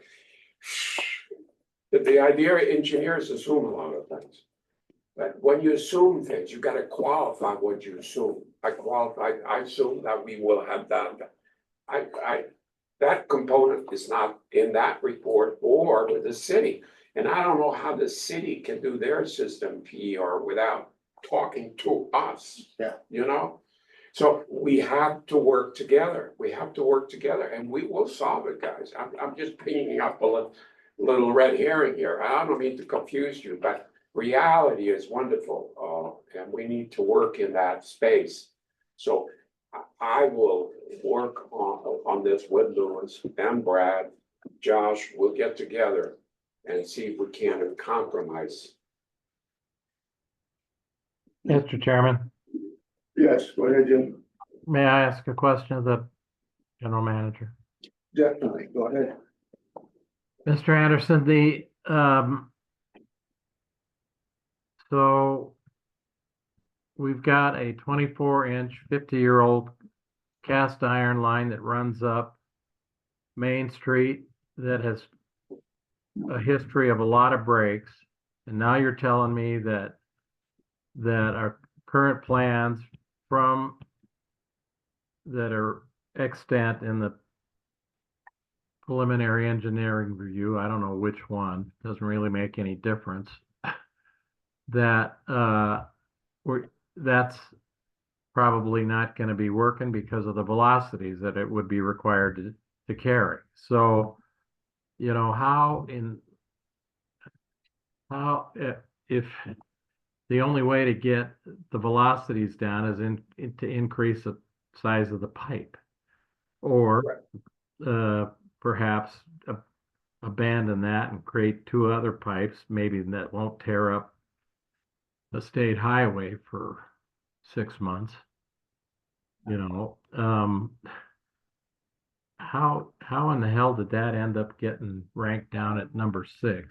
the idea engineers assume a lot of things. But when you assume things, you got to qualify what you assume. I assume that we will have that. That component is not in that report or with the city. And I don't know how the city can do their system PER without talking to us. Yeah. So we have to work together. And we will solve it, guys. I'm just bringing up a little red herring here. I don't mean to confuse you, but reality is wonderful, and we need to work in that space. So I will work on this with Lewis and Brad. Josh, we'll get together and see if we can compromise. Mr. Chairman, Yes, go ahead, Jim. may I ask a question of the general manager? Definitely, go ahead. Mr. Anderson, so we've got a 24-inch, 50-year-old cast iron line that runs up Main Street that has a history of a lot of breaks. And now you're telling me that that our current plans from that are extant in the preliminary engineering review, I don't know which one, doesn't really make any difference. That that's probably not going to be working because of the velocities that it would be required to carry. So, you know, if the only way to get the velocities down is to increase the size of the pipe, or perhaps abandon that and create two other pipes, maybe that won't tear up the state highway for 6 months. You know, how in the hell did that end up getting ranked down at number 6,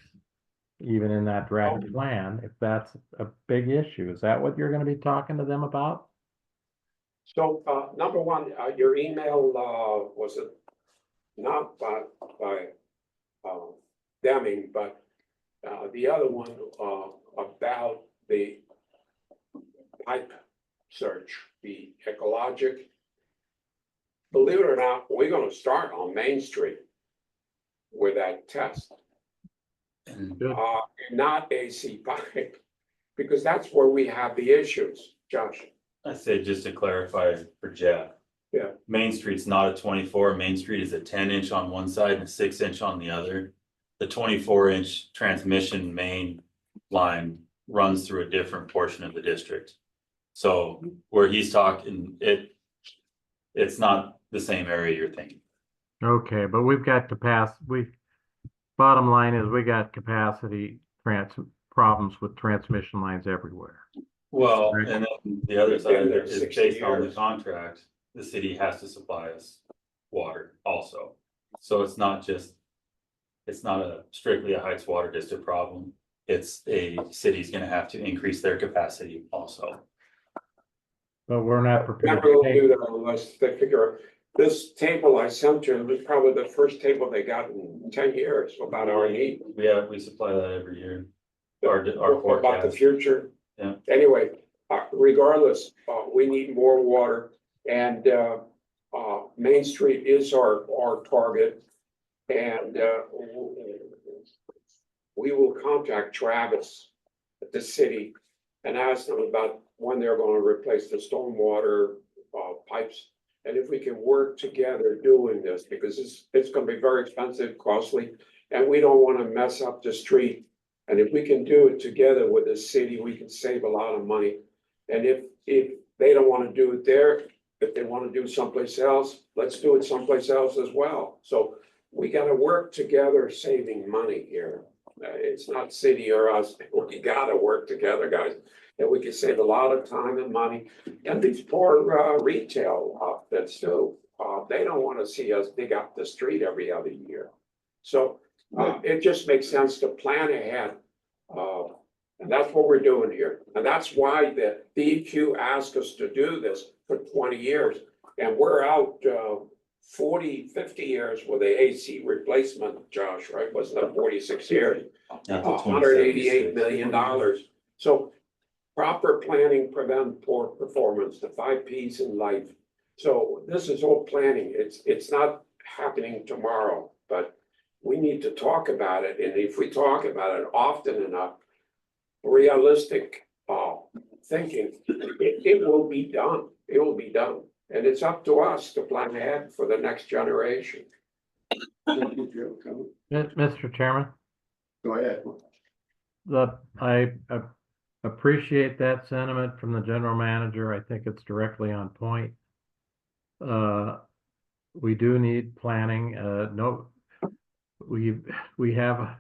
even in that draft plan, if that's a big issue? Is that what you're going to be talking to them about? So, number one, your email, was it not by Deming, but, the other one, about the pipe search, the ecologic. Believe it or not, we're gonna start on Main Street with that test. Good. Not AC pipe, because that's where we have the issues, Josh. I say just to clarify for Jeff. Yeah. Main Street's not a 24. Main Street is a 10-inch on one side and a 6-inch on the other. The 24-inch transmission main line runs through a different portion of the district. So where he's talking, it's not the same area you're thinking. Okay, but we've got bottom line is we got capacity problems with transmission lines everywhere. Well, Right. and then the other side of it is 60 based on the years. contract, the city has to supply us water also. So it's not strictly a Heights Water District problem. It's a city's gonna have to increase their capacity also. But we're not prepared Never will to do pay. that unless they figure, this table I sent you was probably the first table they got in 10 years about our need. We supply that every year. Our About the forecast. future. Yeah. Anyway, regardless, we need more water, and Main Street is our target. And we will contact Travis at the city and ask them about when they're gonna replace the stormwater pipes. And if we can work together doing this, because it's gonna be very expensive, costly, and we don't wanna mess up the street. And if we can do it together with the city, we can save a lot of money. And if they don't wanna do it there, if they wanna do someplace else, let's do it someplace else as well. So we gotta work together saving money here. It's not city or us, we gotta work together, guys. And we can save a lot of time and money. And these poor retail outfits too, they don't wanna see us dig up the street every other year. So it just makes sense to plan ahead. And that's what we're doing here. And that's why the DEQ asked us to do this for 20 years. And we're out 40, 50 years with the AC replacement, Josh, right? Wasn't that 46 years? $188 million. So proper planning prevent poor performance, the 5 Ps in life. So this is all planning. It's not happening tomorrow, but we need to talk about it. And if we talk about it often enough, realistic thinking, it will be done. It will be done. And it's up to us to plan ahead for the next generation. Thank you, Joe. Mr. Chairman, Go ahead. I appreciate that sentiment from the general manager. I think it's directly on point. We do need planning. We have,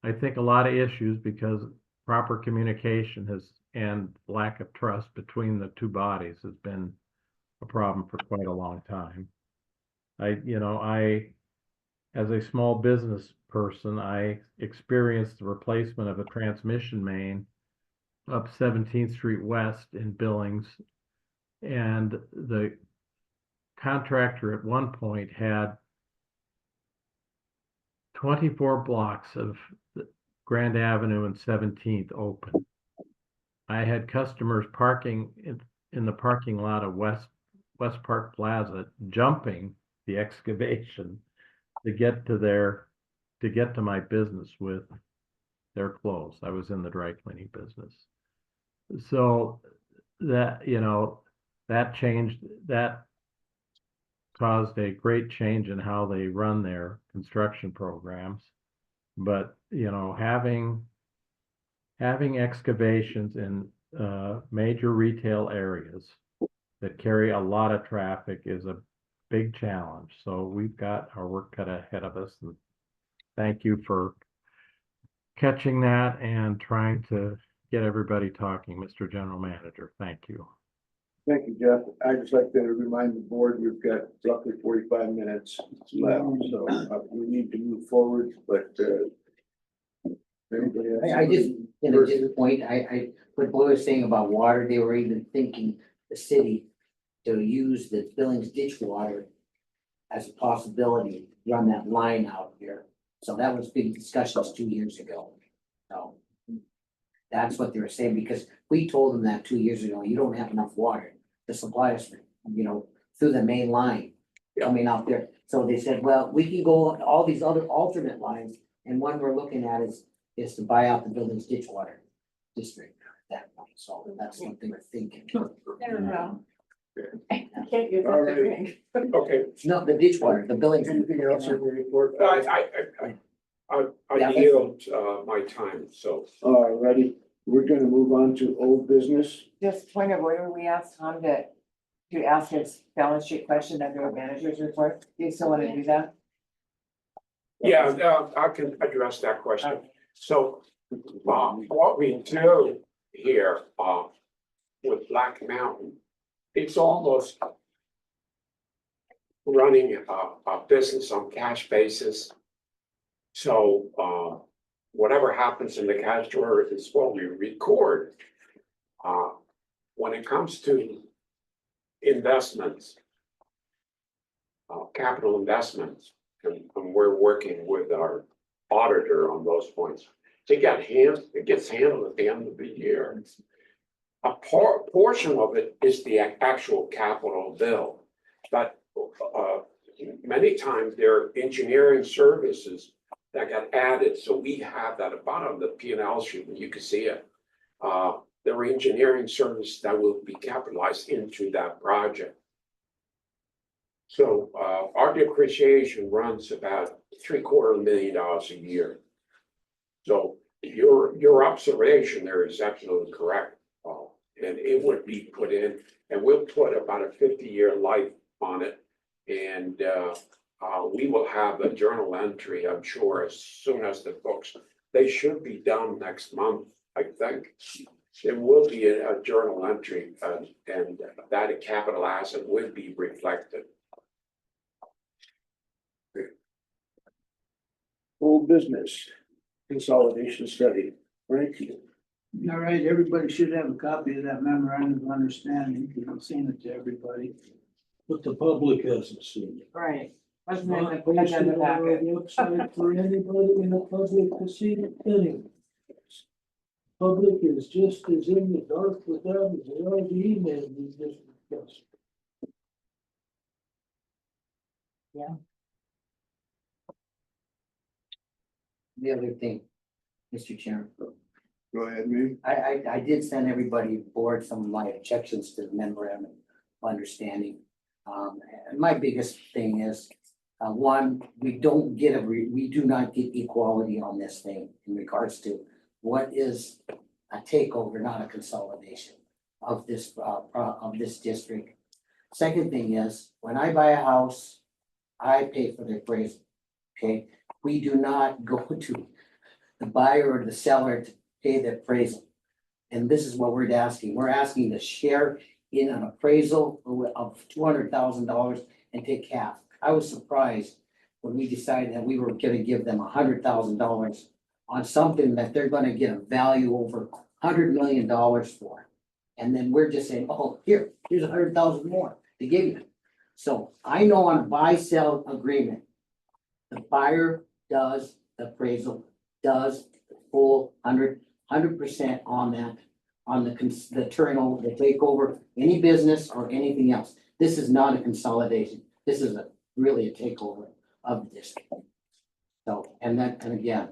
I think, a lot of issues because proper communication and lack of trust between the two bodies has been a problem for quite a long time. As a small business person, I experienced the replacement of a transmission main up 17th Street West in Billings. And the contractor at one point had 24 blocks of Grand Avenue and 17th open. I had customers parking in the parking lot of West Park Plaza, jumping the excavation to get to my business with their clothes. I was in the dry cleaning business. So that, that caused a great change in how they run their construction programs. But, having excavations in major retail areas that carry a lot of traffic is a big challenge. So we've got our work cut ahead of us. And thank you for catching that and trying to get everybody talking, Mr. General Manager. Thank you. Thank you, Jeff. I'd just like to remind the board, we've got roughly 45 minutes left, so we need to move forward, but anybody else? I just, in a different point, what Boy was saying about water, they were even thinking the city to use the Billings ditch water as a possibility, run that line out here. So that was big discussions 2 years ago. So that's what they were saying, because we told them that 2 years ago, you don't have enough water to supply us, through the main line coming out there. So they said, well, we can go on all these other alternate lines, and one we're looking at is to buy out the Billings ditch water district at that point. So that's what they were thinking. There we go. Okay. I can't use All that to right. drink. Okay, No, the ditch water, the Billings. Anything else in the report? I yield, my time, so. All righty, we're gonna move on to old business. Just point of order, we asked Tom to ask his balance sheet question under a manager's report. Do you still want to do that? Yeah, I can address that question. So, what we do here, with Black Mountain, it's almost running a business on cash basis. So, whatever happens in the cash drawer is what we record. When it comes to investments, capital investments, and we're working with our auditor on those points. It gets handled at the end of the year. A portion of it is the actual capital bill, but many times there are engineering services that got added, so we have that at the bottom of the P&L sheet, and you can see it. There are engineering services that will be capitalized into that project. So our depreciation runs about $750,000 a year. So your observation there is absolutely correct. And it would be put in, and we'll put about a 50-year life on it. And we will have a journal entry, I'm sure, as soon as the books, they should be done next month, I think. There will be a journal entry, and that capital asset will be reflected. Old business consolidation study. Frank? All right, everybody should have a copy of that memorandum of understanding, because I've seen it to everybody. But the public hasn't seen it. Right. Wasn't in Not the posted agenda on our packet. website for anybody in the public to see it anyway. Public is just as in the dark with that as they are the email we just discussed. The other thing, Mr. Chairman, Go ahead, man. I did send everybody aboard some of my objections to the memorandum of understanding. And my biggest thing is, one, we do not get equality on this thing in regards to what is a takeover, not a consolidation of this district. Second thing is, when I buy a house, I pay for the appraisal, okay? We do not go to the buyer or the seller to pay the appraisal. And this is what we're asking. We're asking to share in an appraisal of $200,000 and take half. I was surprised when we decided that we were gonna give them $100,000 on something that they're gonna get a value over $100 million for. And then we're just saying, oh, here's $100,000 more to give you. So I know on a buy-sell agreement, the buyer does the appraisal, does the full 100% on that on the turnover, the takeover, any business or anything else. This is not a consolidation. This is really a takeover of the district. So, and again,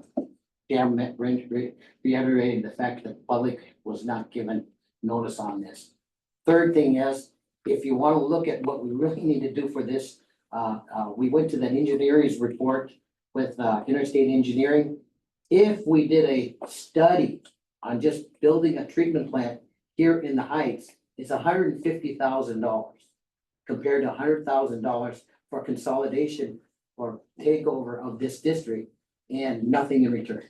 Dan reiterated the fact that the public was not given notice on this. Third thing is, if you want to look at what we really need to do for this, we went to the engineering's report with Interstate Engineering. If we did a study on just building a treatment plant here in the Heights, it's $150,000 compared to $100,000 for consolidation or takeover of this district and nothing in return.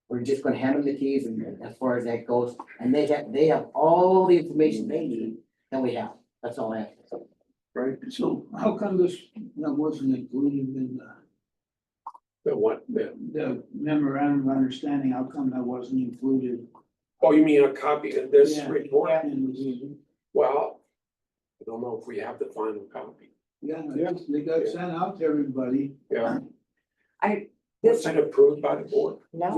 We're just gonna hand them the keys and as far as that goes, and they have all the information they need that we have. That's all I have to say. Right? So how come this, that wasn't included in The what, the memorandum of understanding? How come that wasn't included? oh, you mean a copy of this Yeah. report? in- Well, I don't know if we have the final copy. Yeah, they got sent out to everybody. Yeah, This, was it approved by the board? no,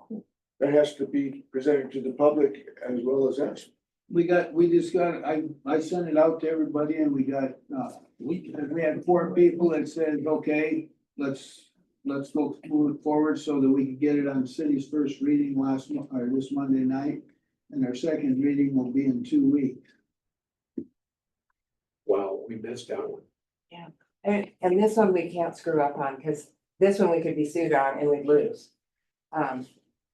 No, that has to be presented to the public as well as us. We just got, I sent it out to everybody and we got, we had 4 people that said, okay, let's go move it forward so that we could get it on the city's first reading this Monday night. And our second reading will be in 2 weeks. Well, we missed that one. and this one we can't screw up on, because this one we could be sued on and we'd lose.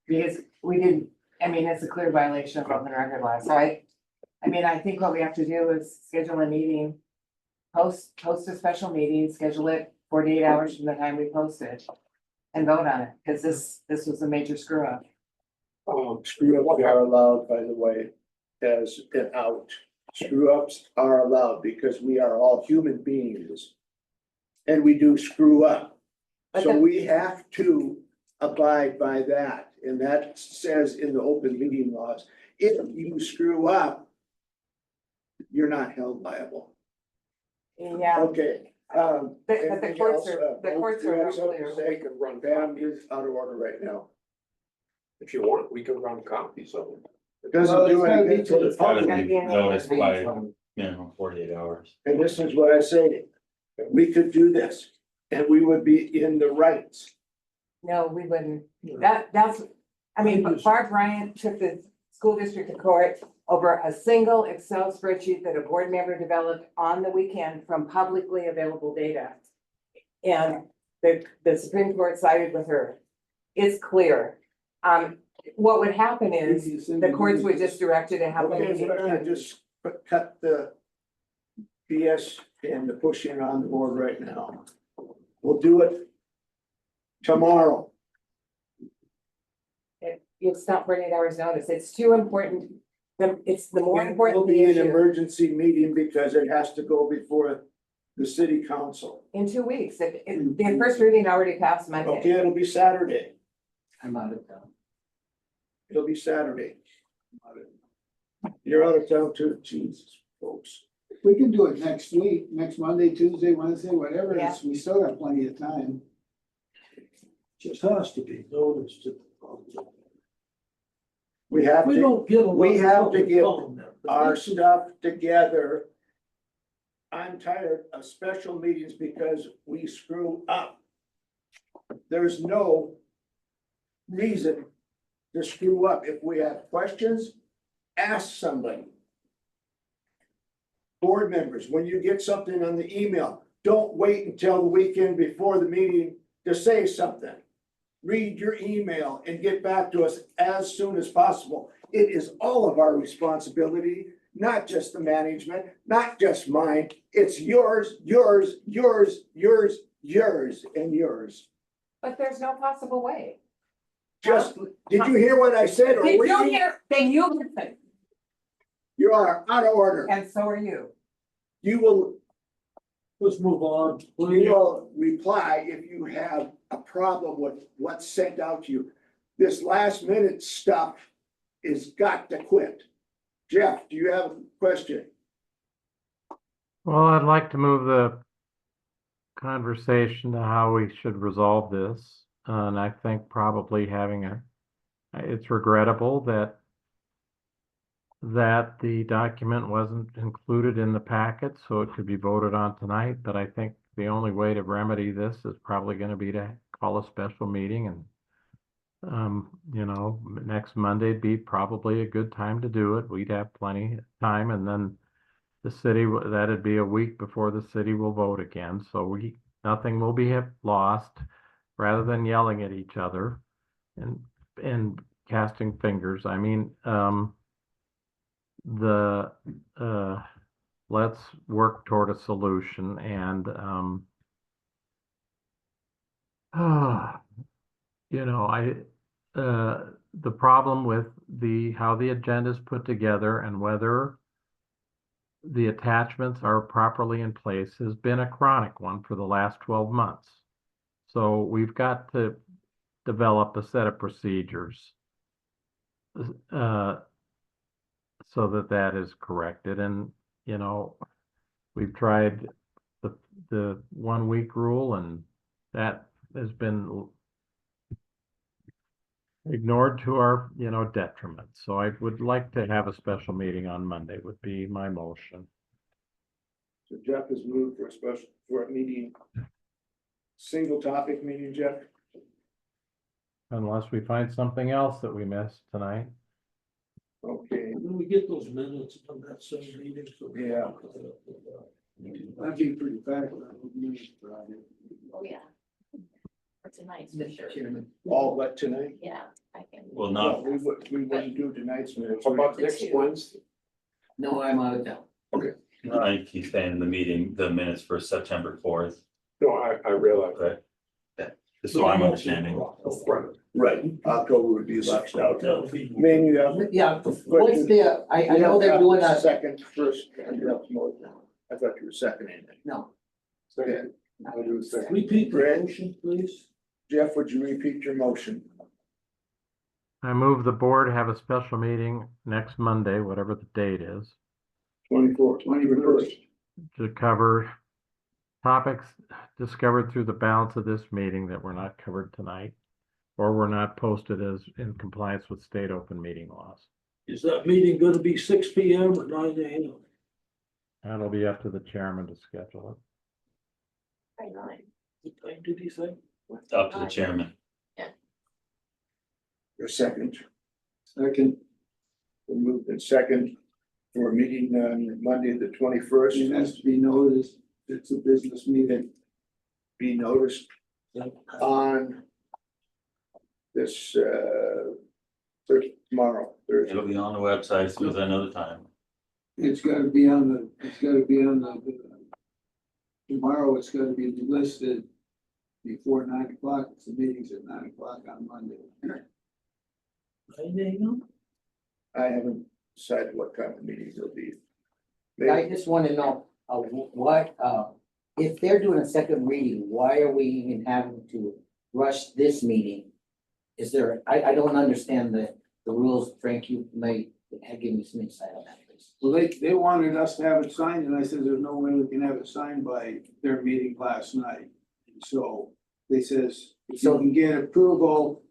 Because we didn't, I mean, it's a clear violation of open record law, so I mean, I think what we have to do is schedule a meeting. Post a special meeting, schedule it 48 hours from the time we post it. And vote on it, because this was a major screw up. Screw ups are allowed, by the way, as an out. Screw ups are allowed because we are all human beings. And we do screw up. But So the- we have to abide by that, and that says in the open meeting laws, if you screw up, you're not held liable. Yeah, Okay. but the anything courts else? are, the courts you are have something clear. to say? We can run Pam copies. is out of order right now. If you want, we can run copies of them. It doesn't Well, do it's gotta anything be to to the the Gotta public. be noticed by minimum 48 hours. And this is what I say, we could do this, and we would be in the rights. No, we wouldn't. That's, I mean, Barb Bryant took the school district to court over a single Excel spreadsheet that a board member developed on the weekend from publicly available data. And the Supreme Court sided with her. It's clear. What would happen is the courts would just direct you to have. Okay, we're gonna just cut the BS and the pushing on the board right now. We'll do it tomorrow. It's not 48 hours notice. It's too important. It's the more It will important the be an issue. emergency meeting because it has to go before the city council. In 2 weeks. The first reading already passed Okay, Monday. it'll be Saturday. I'm out of town. It'll be Saturday. You're out of town too, Jesus, folks. We can do it next week, next Monday, Tuesday, Wednesday, whatever it Yeah. is. We still have plenty of time. Just has to be noticed to the public. We have We to, don't get a lot. we of have to public get comment, but our this is- stuff together. I'm tired of special meetings because we screw up. There's no reason to screw up. If we have questions, ask somebody. Board members, when you get something on the email, don't wait until the weekend before the meeting to say something. Read your email and get back to us as soon as possible. It is all of our responsibility, not just the management, not just mine. It's yours, yours, yours, yours, yours, and yours. But there's no possible way. Just, did you hear what I said? Or Did were you hear? Then you listen, You are out of order. and so are you. You will, Let's move on. you will reply if you have a problem with what's sent out to you. This last minute stuff is got to quit. Jeff, do you have a question? Well, I'd like to move the conversation to how we should resolve this. And I think probably having a It's regrettable that the document wasn't included in the packet, so it could be voted on tonight, but I think the only way to remedy this is probably gonna be to call a special meeting and next Monday'd be probably a good time to do it. We'd have plenty of time, and then the city, that'd be a week before the city will vote again, so nothing will be lost. Rather than yelling at each other and casting fingers, I mean, let's work toward a solution and, the problem with how the agenda is put together and whether the attachments are properly in place has been a chronic one for the last 12 months. So we've got to develop a set of procedures so that is corrected. And, we've tried the 1 week rule, and that has been ignored to our, detriment. So I would like to have a special meeting on Monday would be my motion. So Jeff has moved for a meeting. Single topic meeting, Jeff? Unless we find something else that we missed tonight. Okay, When we get those minutes from that same meeting. So Yeah. That'd be pretty fast. Oh, yeah. For tonight's for Mr. sure. Chairman, all but tonight? Yeah, I can. Well, not, We wouldn't do tonight's minutes. How about The next two. Wednesday? no, I'm out of town. I keep saying the minutes for September 4th, No, I realize that. okay? So I'm understanding. Right, October would be left out. That'll be- Man, you have. Yeah, what's the, I know they're doing a, Second, first, and you have more. I thought you were seconding it. no. Yeah. I'll do a second. Repeat the Greg? motion, please. Jeff, would you repeat your motion? I move the board have a special meeting next Monday, whatever the date is, 21st. to cover topics discovered through the balance of this meeting that were not covered tonight, or were not posted as in compliance with state open meeting laws. Is that meeting gonna be 6 p.m. or 9 a.m.? That'll be up to the chairman to schedule it. Right on. What time did he say? Up to the chairman. Your second, Second, we moved in second for a meeting on Monday, the 21st. it has to be noticed, it's a business meeting. Be noticed on this, tomorrow, Thursday. It'll be on the website as soon as I know the time. It's gotta be on the, tomorrow it's gotta be listed before 9 o'clock, the meeting's at 9 o'clock on Monday. 9 a.m.? I haven't decided what kind of meeting it'll be. I just wanna know, if they're doing a second reading, why are we even having to rush this meeting? Is there, I don't understand the rules, Frank, you may give me some insight on that, please. Well, they wanted us to have it signed, and I said, there's no way we can have it signed by their meeting last night. So they says, if you can get approval,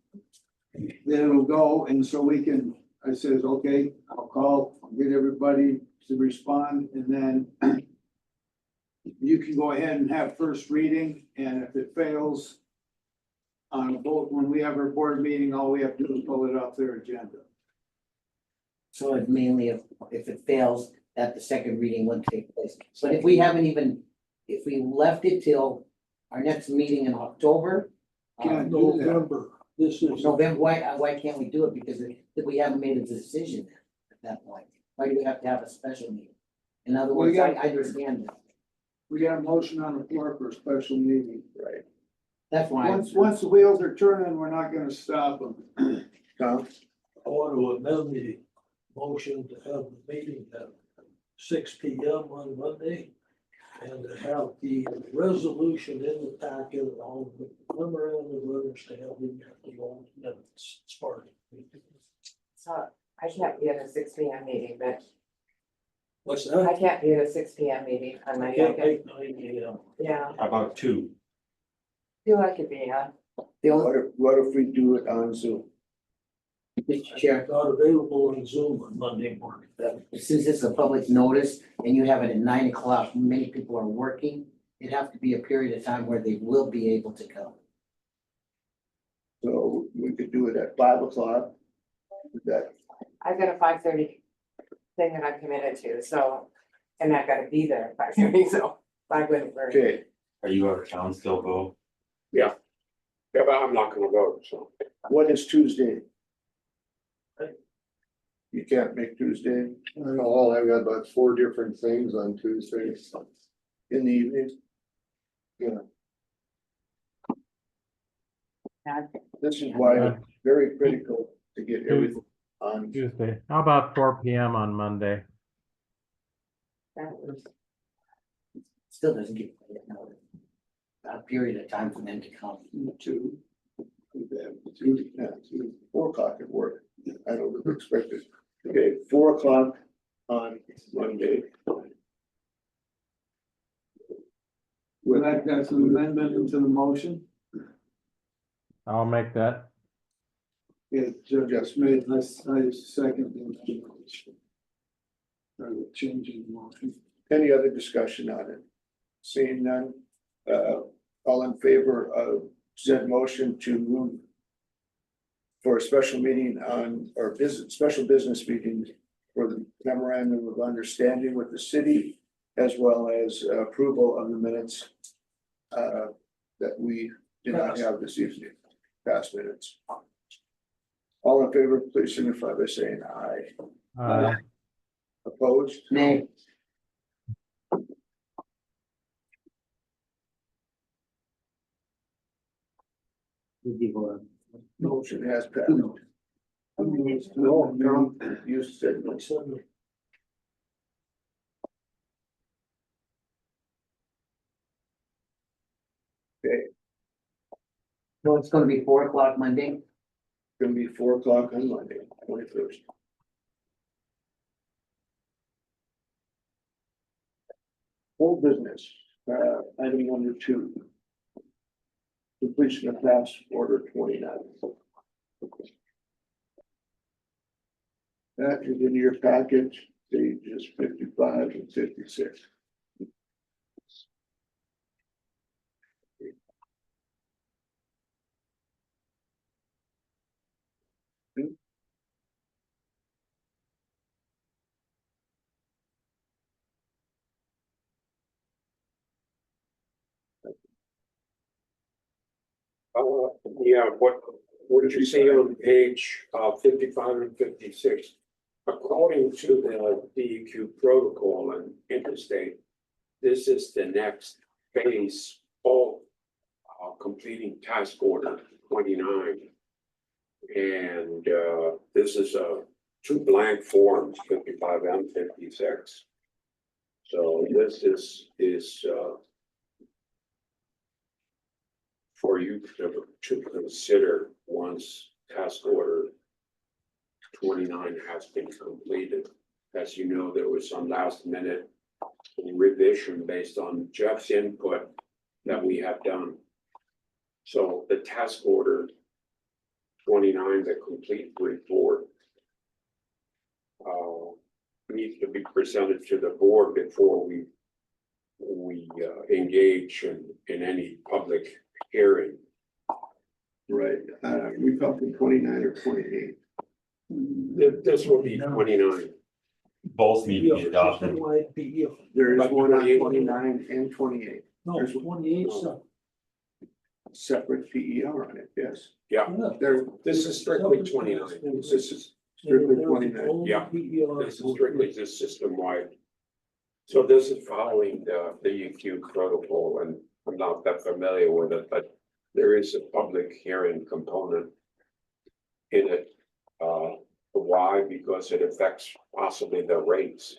then it'll go, and so we can, I says, okay, I'll get everybody to respond, and then you can go ahead and have first reading, and if it fails on a vote, when we have our board meeting, all we have to do is pull it off their agenda. So it's mainly if it fails, that the second reading wouldn't take place. But if we haven't even, if we left it till our next meeting in October. Can't do that. November, this is. November, why can't we do it? Because if we haven't made a decision at that point, why do we have to have a special meeting? In other We words, I got- understand that. We got a motion on the floor for a special meeting. Right. That's why. Once the wheels are turning, we're not gonna stop them. Tom? I want to amend the motion to have the meeting at 6 p.m. on Monday. And to have the resolution in the packet along with the memorandum of understanding at the old minutes. It's part of it. So I can't be at a 6 p.m. meeting, but What's I that? can't be at a 6 p.m. meeting on I Monday. can't make 9 a.m. Yeah, How about 2? feel I could be on. The only, What if we do it on Zoom? Mr. Chair, Not available on Zoom on Monday morning. since it's a public notice and you have it at 9 o'clock, many people are working. It'd have to be a period of time where they will be able to come. So we could do it at 5 o'clock. Is that, I've got a 5:30 thing that I'm committed to, so, and I've gotta be there at 5:30, so I wouldn't worry. okay, Are you out of town still, Bo? Yeah, but I'm not gonna vote, so. what is Tuesday? You can't make Tuesday I don't know, I've got about 4 different things on Tuesday. in the evening? Yeah. This is why it's very critical to get everything on. Tuesday, how about 4 p.m. on Monday? That was- Still doesn't give a period of time for them to come. Two. Yeah, 4 o'clock at work. I don't expect it. Okay, 4 o'clock on Monday. Would like that's an amendment into the motion? I'll make that. It just made, I second the motion. Or the changing the motion. Any other discussion on it? Seeing none, all in favor of said motion to move for a special meeting on, or special business meeting for the memorandum of understanding with the city, as well as approval of the minutes that we did not have this evening, past minutes. All in favor, please signify by saying aye. Opposed? Nay. Motion has passed. No, you said no. So it's gonna be 4 o'clock Monday. Gonna be 4 o'clock on Monday, 21st. Whole business, item number 2. Completion of task order 29. That is in your package, pages 55 and 56. Yeah, what did you see on page 55 and 56? According to the DEQ protocol and interstate, this is the next phase of completing task order 29. And this is 2 blank forms, 55 and 56. So this is for you to consider once task order 29 has been completed. As you know, there was some last minute revision based on Jeff's input that we have done. So the task order 29, the complete report, needs to be presented to the board before we engage in any public hearing. Right, we talking 29 or 28? This will be 29. Both need to be adopted. There is But one on 28. 29 and 28. No, 28, so, Separate PER on it, yes. Yeah, There, this is strictly 29. This is strictly 29. Yeah. This is strictly just system wide. So this is following the EQ protocol, and I'm not that familiar with it, but there is a public hearing component in it. Why? Because it affects possibly the rates.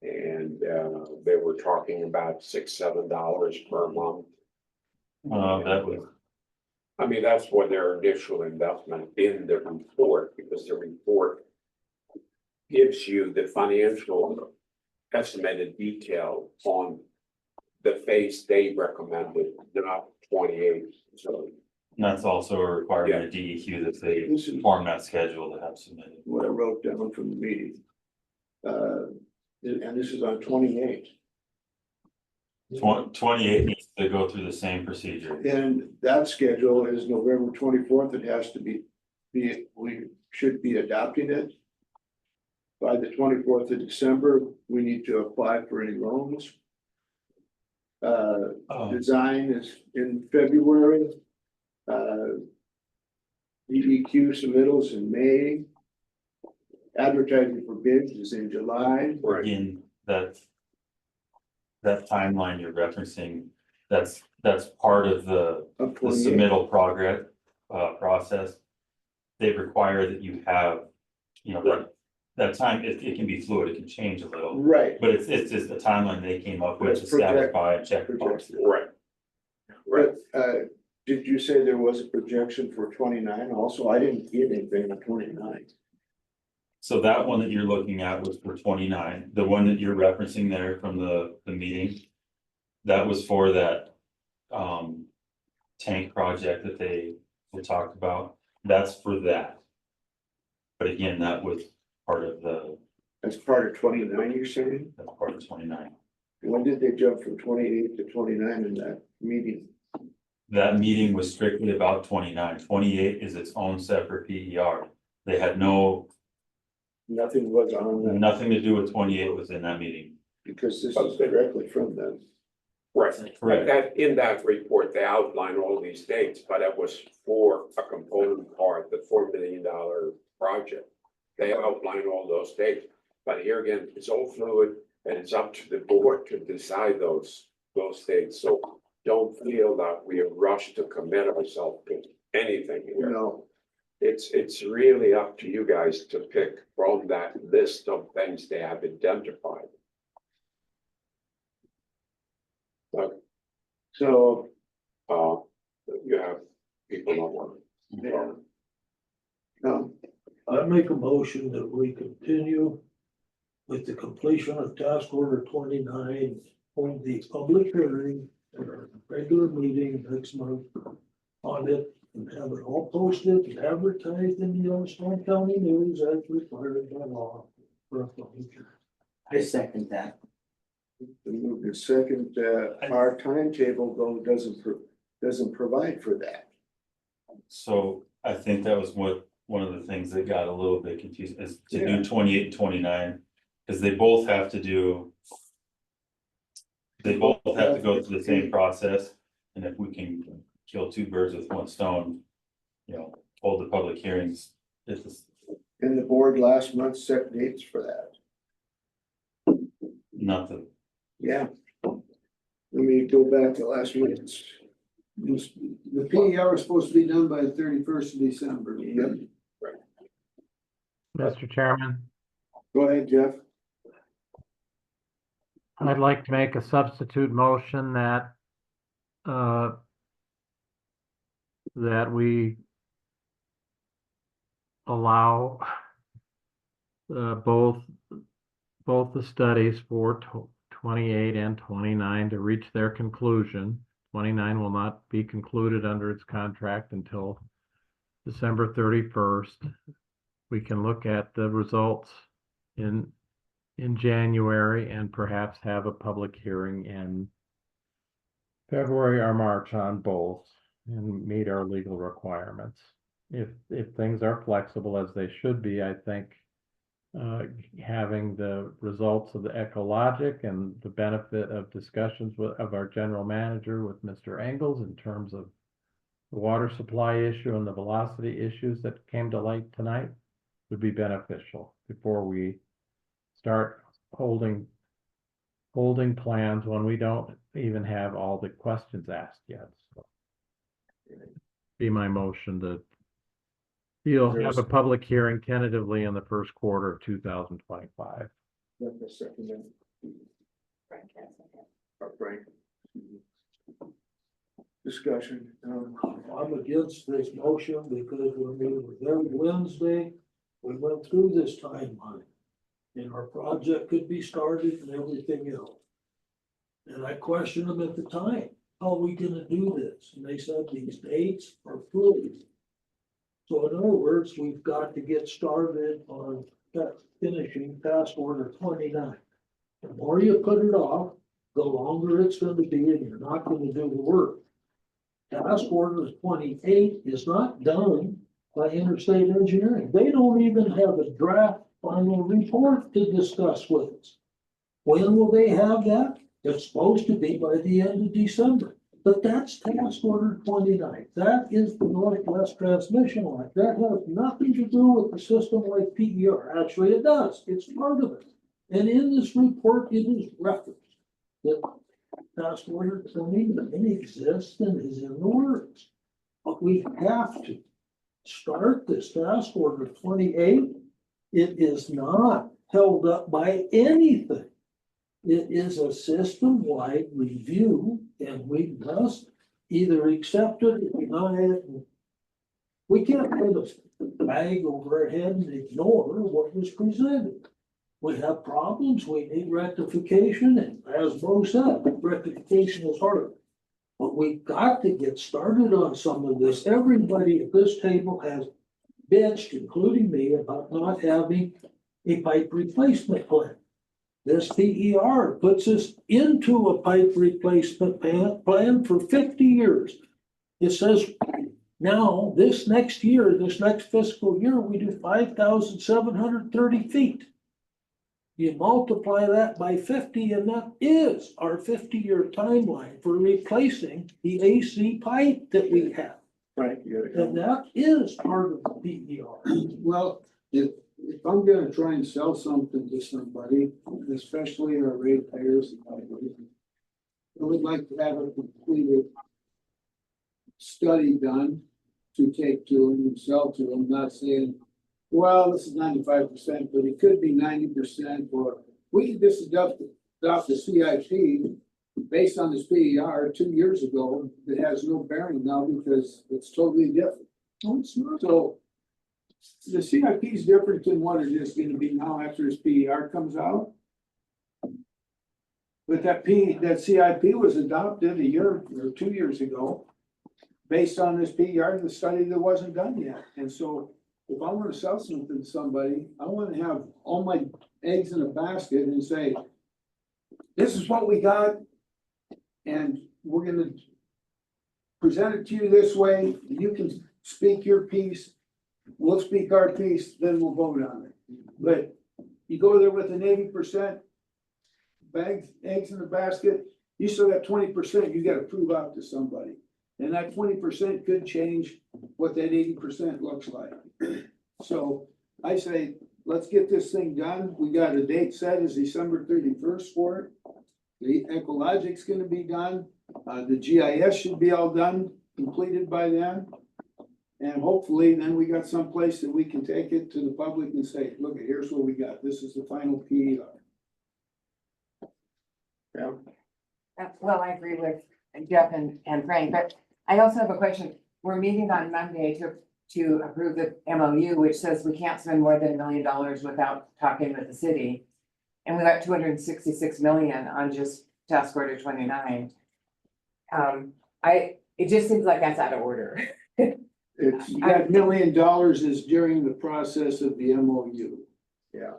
And they were talking about $6-7 per month. That was, I mean, that's what their initial investment in the report, because the report gives you the financial estimated detail on the phase they recommended, not 28. So And that's also a requirement of DEQ that they This is form that schedule to have submitted. what I wrote down from the meeting. And this is on 28. 28 needs to go through the same procedure. And that schedule is November 24th. It has to be, we should be adopting it. By the 24th of December, we need to apply for any loans. Design is in February. DEQ submittals in May. Advertising for bids is in July. Right. Again, that timeline you're referencing, that's part of the Of the 28. submittal process. They require that you have, you know, that time, it can be fluid, it can change a little. Right, But it's just the timeline they came up with to That's project- satisfy and check the boxes. Right. Right. but, did you say there was a projection for 29 also? I didn't get anything on 29. So that one that you're looking at was for 29. The one that you're referencing there from the meeting. That was for that tank project that they talked about. That's for that. But again, that was part of That's part of 29, you're saying? that's part of 29. When did they jump from 28 to 29 in that meeting? That meeting was strictly about 29. 28 is its own separate PER. They had Nothing was on that nothing to do with 28 was in that meeting. because this is directly from them. Right. Correct. That, in that report, they outline all these dates, but it was for a component part, the $4 million project. They outline all those dates, but here again, it's all fluid and it's up to the board to decide those dates. So don't feel that we are rushed to commit ourselves to anything here. No, It's really up to you guys to pick from that list of things they have identified. so, You have people on one. yeah. No, I make a motion that we continue with the completion of task order 29 on the public hearing at our regular meeting next month on it and have it all posted and advertised in the Yellowstone County News as required by law. for a future. I second that. the move to second, our timetable though doesn't provide for that. So I think that was one of the things that got a little bit confused is to Yeah. do 28 and 29. Cause they both have to do. They both have to go through the same process, and if we can kill two birds with one stone. You know, hold the public hearings, it's And the board last month set dates for that. nothing. Yeah. Let me go back to last month's. The PER is supposed to be done by the 31st of December. Yep. Mr. Chairman, Go ahead, Jeff. I'd like to make a substitute motion that that we allow both the studies for 28 and 29 to reach their conclusion. 29 will not be concluded under its contract until December 31st. We can look at the results in January and perhaps have a public hearing in February or March on both and meet our legal requirements. If things are flexible as they should be, I think having the results of the ecologic and the benefit of discussions of our general manager with Mr. Engels in terms of the water supply issue and the velocity issues that came to light tonight would be beneficial before we start holding plans when we don't even have all the questions asked yet. So be my motion to you'll have a public hearing tentatively in the first quarter of 2025. Frank. Discussion. I'm against this motion because when we were there Wednesday, we went through this timeline. And our project could be started and everything else. And I questioned them at the time. how are we gonna do this? And they said these dates are fluid. So in other words, we've got to get started on finishing task order 29. The more you put it off, the longer it's gonna be, and you're not gonna do the work. Task order 28 is not done by Interstate Engineering. They don't even have a draft final report to discuss with us. When will they have that? It's supposed to be by the end of December. But that's task order 29. That is the Northwest Transmission Line. That has nothing to do with the system like PER. Actually, it does. It's part of it. And in this report, it is referenced that task order 29 exists and is in the works. But we have to start this task order 28. It is not held up by anything. It is a system-wide review, and we must either accept it or deny it. We can't put a bag over our head and ignore what was presented. We have problems, we need rectification, and as Bo said, rectification is hard. But we've got to get started on some of this. Everybody at this table has bitched, including me, about not having a pipe replacement plan. This PER puts us into a pipe replacement plan for 50 years. It says now, this next year, this next fiscal year, we do 5,730 feet. You multiply that by 50, and that is our 50-year timeline for replacing the AC pipe that we have. Frank, you gotta And come. that is part of the PER. Well, if I'm gonna try and sell something to somebody, especially our ratepayers, I would like to have a completed study done to take to them and sell to them, not saying, well, this is 95%, but it could be 90%, or we just adopted the CIP based on this PER 2 years ago. It has no bearing now because it's totally different. So the CIP is different than what it is gonna be now after this PER comes out. But that CIP was adopted a year or 2 years ago based on this PER, the study that wasn't done yet. And so if I wanna sell something to somebody, I wanna have all my eggs in a basket and say, this is what we got, and we're gonna present it to you this way, you can speak your piece, we'll speak our piece, then we'll vote on it. But you go there with an 80% eggs in the basket, you still got 20% you gotta prove out to somebody. And that 20% could change what that 80% looks like. So I say, let's get this thing done. We got a date set as December 31st for it. The Ecologic's gonna be done. The GIS should be all done, completed by then. And hopefully then we got some place that we can take it to the public and say, look, here's what we got. This is the final PER. Yeah. Well, I agree with Jeff and Frank, but I also have a question. We're meeting on Monday to approve the MOU, which says we can't spend more than $1 million without talking with the city. And we got 266 million on just task order 29. It just seems like that's out of order. It's, you got $1 million is during the process of the MOU. Yeah.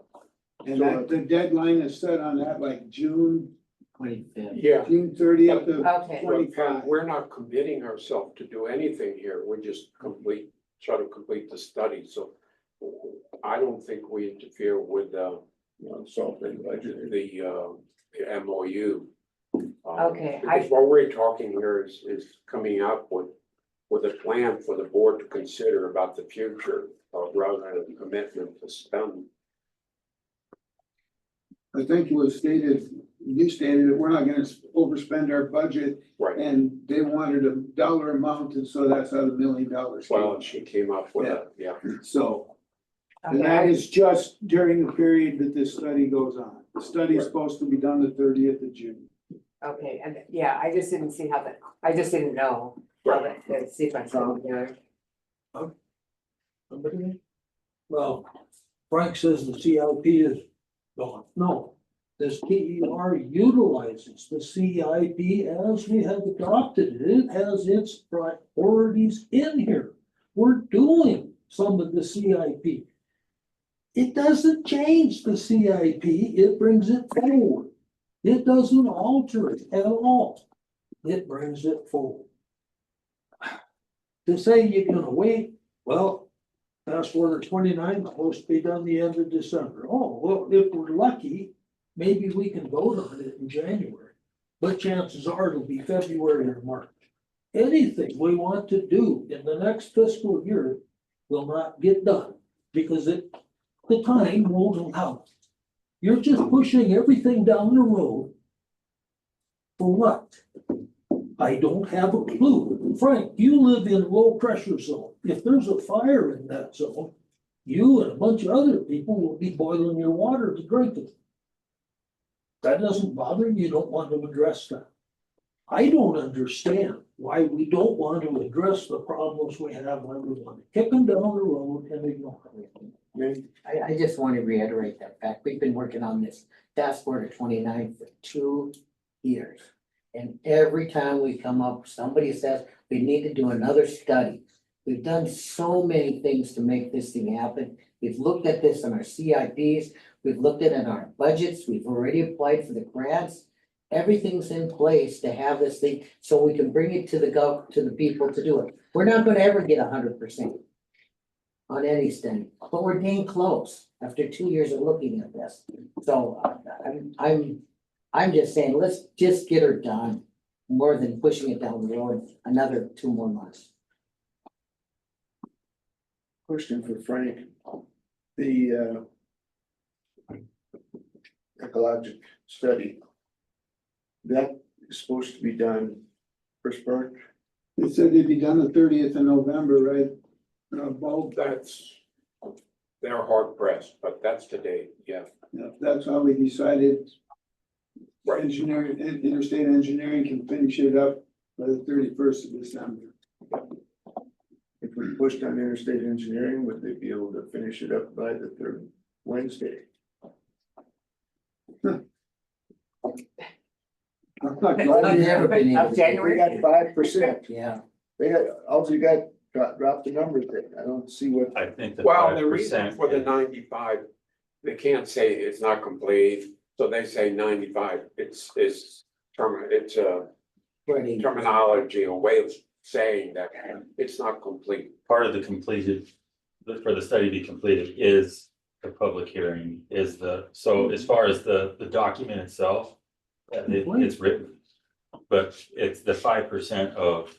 And that, the deadline is set on that like June 25th. Yeah. June 30th of Okay. 25. We're not committing ourselves to do anything here. We just try to complete the study. So I don't think we interfere with Something budget. the MOU. Okay, Because what we're talking here is coming up with a plan for the board to consider about the future, rather than a commitment to spend. I think it was stated, you stated that we're not gonna overspend our budget, Right. and they wanted a dollar amount, and so that's how the $1 million came. Well, she came up with a, yeah. So, and Okay, that is just during the period that this study goes on. The study is Right. supposed to be done the 30th of June. okay, and yeah, I just didn't see how I just didn't know how the sequence came together. Somebody? Well, Frank says the CIP is gone. No, This TER utilizes the CIP as we have adopted it. It has its priorities in here. We're doing some of the CIP. It doesn't change the CIP, it brings it forward. It doesn't alter it at all. It brings it forward. To say you're gonna wait, well, task order 29 supposed to be done the end of December. Oh, well, if we're lucky, maybe we can vote on it in January. But chances are it'll be February or March. Anything we want to do in the next fiscal year will not get done because the time won't allow it. You're just pushing everything down the road. For what? I don't have a clue. Frank, you live in low pressure zone. If there's a fire in that zone, you and a bunch of other people will be boiling your water to drink it. That doesn't bother you. You don't want to address that. I don't understand why we don't want to address the problems we have when we want to kick them down the road and ignore them. I just want to reiterate that fact. We've been working on this task order 29 for 2 years. And every time we come up, somebody says, we need to do another study. We've done so many things to make this thing happen. We've looked at this in our CIPs. We've looked at it in our budgets. We've already applied for the grants. Everything's in place to have this thing, so we can bring it to the people to do it. We're not gonna ever get 100% on any study, but we're dang close after 2 years of looking at this. So I'm just saying, let's just get her done, more than pushing it down the road another 2 more months. Question for Frank. The ecologic study, that is supposed to be done first part? They said it'd be done the 30th of November, right? Bob, They're hard pressed, but that's today, yeah. yeah, that's how we decided. Right. Engineering, interstate engineering can finish it up by the 31st of December. If we pushed on interstate engineering, would they be able to finish it up by the third Wednesday? I'm I've never been able Of to. January? We got 5%. Yeah, They got, also you got, drop the numbers there. I don't see what, I think the Well, the reason 5%. for the 95, they can't say it's not complete, so they say 95. It's a pretty. terminology, a way of saying that it's not complete. Part of the completed, for the study to be completed is the public hearing, so as far as the document itself, it's written. But it's the 5% of,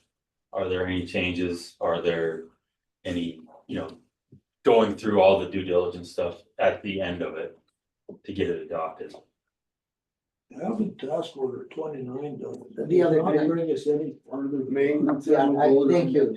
are there any changes, are there any, going through all the due diligence stuff at the end of it to get it adopted. Having task order 29 done. The other Not thing- bring us any farther. main, Yeah, thank you,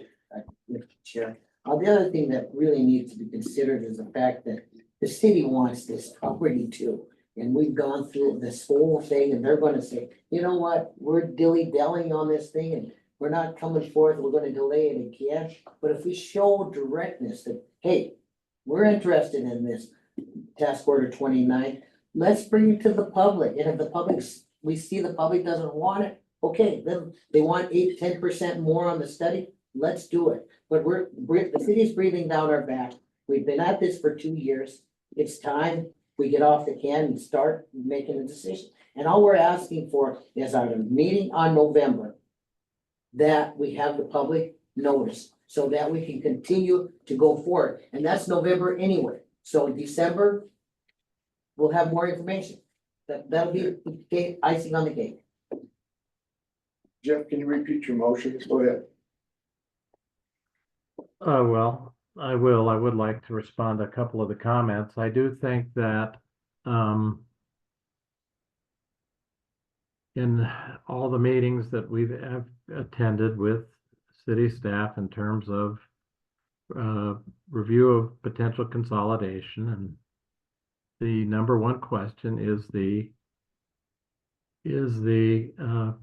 Mr. Chair. The other thing that really needs to be considered is the fact that the city wants this property too. And we've gone through this whole thing and they're gonna say, you know what, we're dilly-dallying on this thing and we're not coming forth, we're gonna delay it again. But if we show directness that, hey, we're interested in this task order 29, let's bring it to the public. And if we see the public doesn't want it, okay, then they want 8-10% more on the study, let's do it. But the city's breathing down our back. We've been at this for 2 years. It's time we get off the can and start making a decision. And all we're asking for is our meeting on November, that we have the public notice so that we can continue to go forward. And that's November anyway. So in December, we'll have more information. That'll be the cake, icing on the cake. Jeff, can you repeat your motion? Go ahead. Well, I will. I would like to respond to a couple of the comments. I do think that in all the meetings that we've attended with city staff in terms of review of potential consolidation, and the number one question is the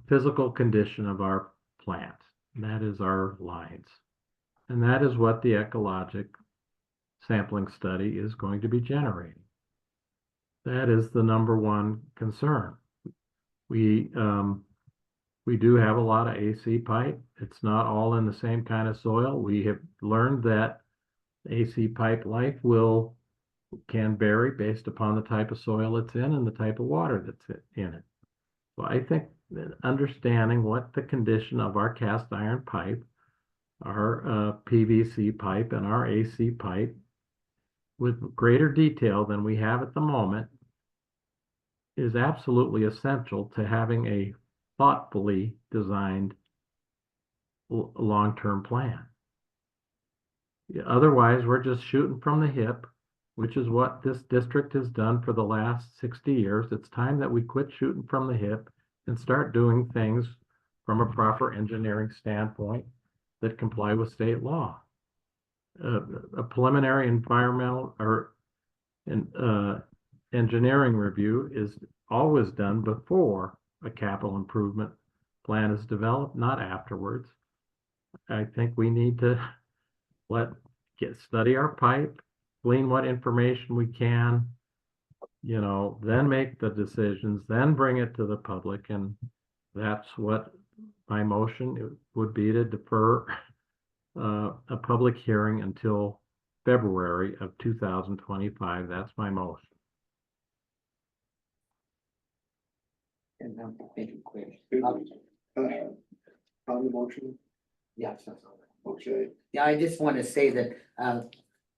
physical condition of our plant. That is our lines. And that is what the ecologic sampling study is going to be generating. That is the number one concern. We do have a lot of AC pipe. It's not all in the same kind of soil. We have learned that AC pipe life can vary based upon the type of soil it's in and the type of water that's in it. So I think that understanding what the condition of our cast iron pipe, our PVC pipe, and our AC pipe with greater detail than we have at the moment is absolutely essential to having a thoughtfully designed long-term plan. Otherwise, we're just shooting from the hip, which is what this district has done for the last 60 years. It's time that we quit shooting from the hip and start doing things from a proper engineering standpoint that comply with state law. A preliminary environmental or engineering review is always done before a capital improvement plan is developed, not afterwards. I think we need to study our pipe, glean what information we can, then make the decisions, then bring it to the public. And that's what my motion would be, to defer a public hearing until February of 2025. That's my motion. And make it clear. On the motion, Yeah. okay. Yeah, I just want to say that,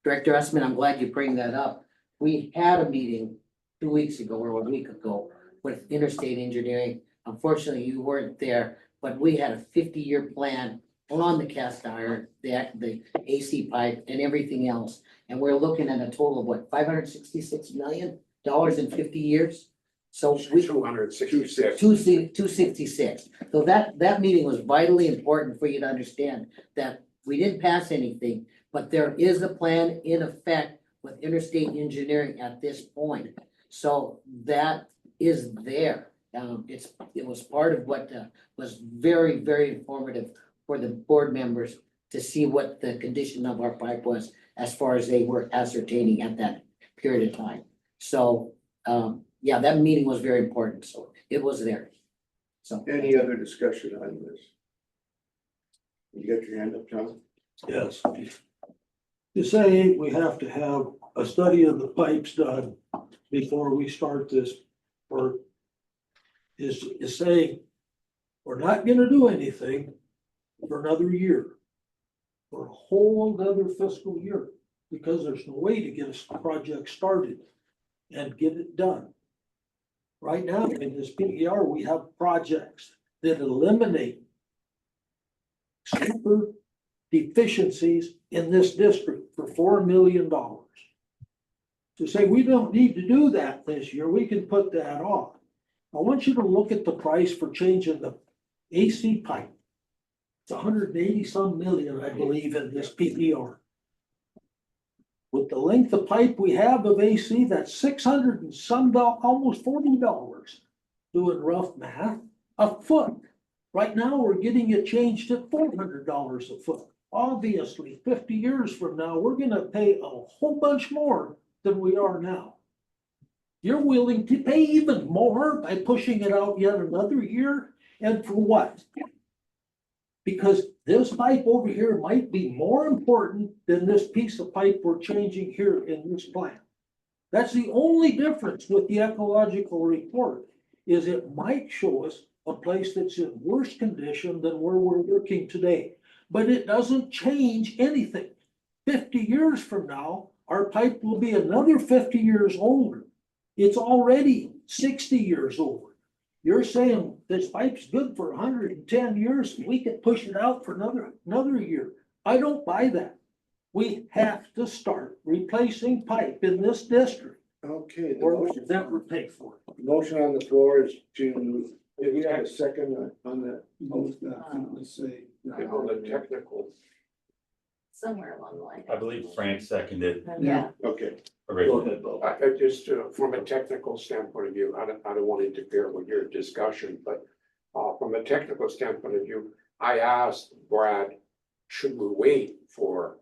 Director Usman, I'm glad you bring that up. We had a meeting 2 weeks ago or a week ago with Interstate Engineering. Unfortunately, you weren't there, but we had a 50-year plan on the cast iron, the AC pipe and everything else. And we're looking at a total of what, $566 million in 50 years? So we. 266. 266. So that meeting was vitally important for you to understand that we didn't pass anything, but there is a plan in effect with Interstate Engineering at this point. So that is there. It was part of what was very, very informative for the board members to see what the condition of our pipe was as far as they were ascertaining at that period of time. So, yeah, that meeting was very important. So it was there. So. Any other discussion on this? You got your hand up, John? Yes. To say we have to have a study of the pipes done before we start this work is saying we're not gonna do anything for another year. For a whole other fiscal year, because there's no way to get a project started and get it done. Right now, in this PER, we have projects that eliminate super deficiencies in this district for $4 million. To say we don't need to do that this year, we can put that off. I want you to look at the price for changing the AC pipe. It's 180 some million, I believe, in this PER. With the length of pipe we have of AC, that's 600 and some almost $40, doing rough math, a foot. Right now, we're getting it changed at $400 a foot. Obviously, 50 years from now, we're gonna pay a whole bunch more than we are now. You're willing to pay even more by pushing it out yet another year, and for what? Because this pipe over here might be more important than this piece of pipe we're changing here in this plant. That's the only difference with the ecological report, is it might show us a place that's in worse condition than where we're working today. But it doesn't change anything. 50 years from now, our pipe will be another 50 years older. It's already 60 years old. You're saying this pipe's good for 110 years, we could push it out for another year. I don't buy that. We have to start replacing pipe in this district, Okay, the or we'll motion, never pay for it. motion on the floor is to, if you have a second on that. Let's say. On the technical, Somewhere along the line. I believe Frank seconded Yeah. Okay, originally. I just, from a technical standpoint of view, I don't want to interfere with your discussion, but from a technical standpoint of view, I asked Brad, should we wait for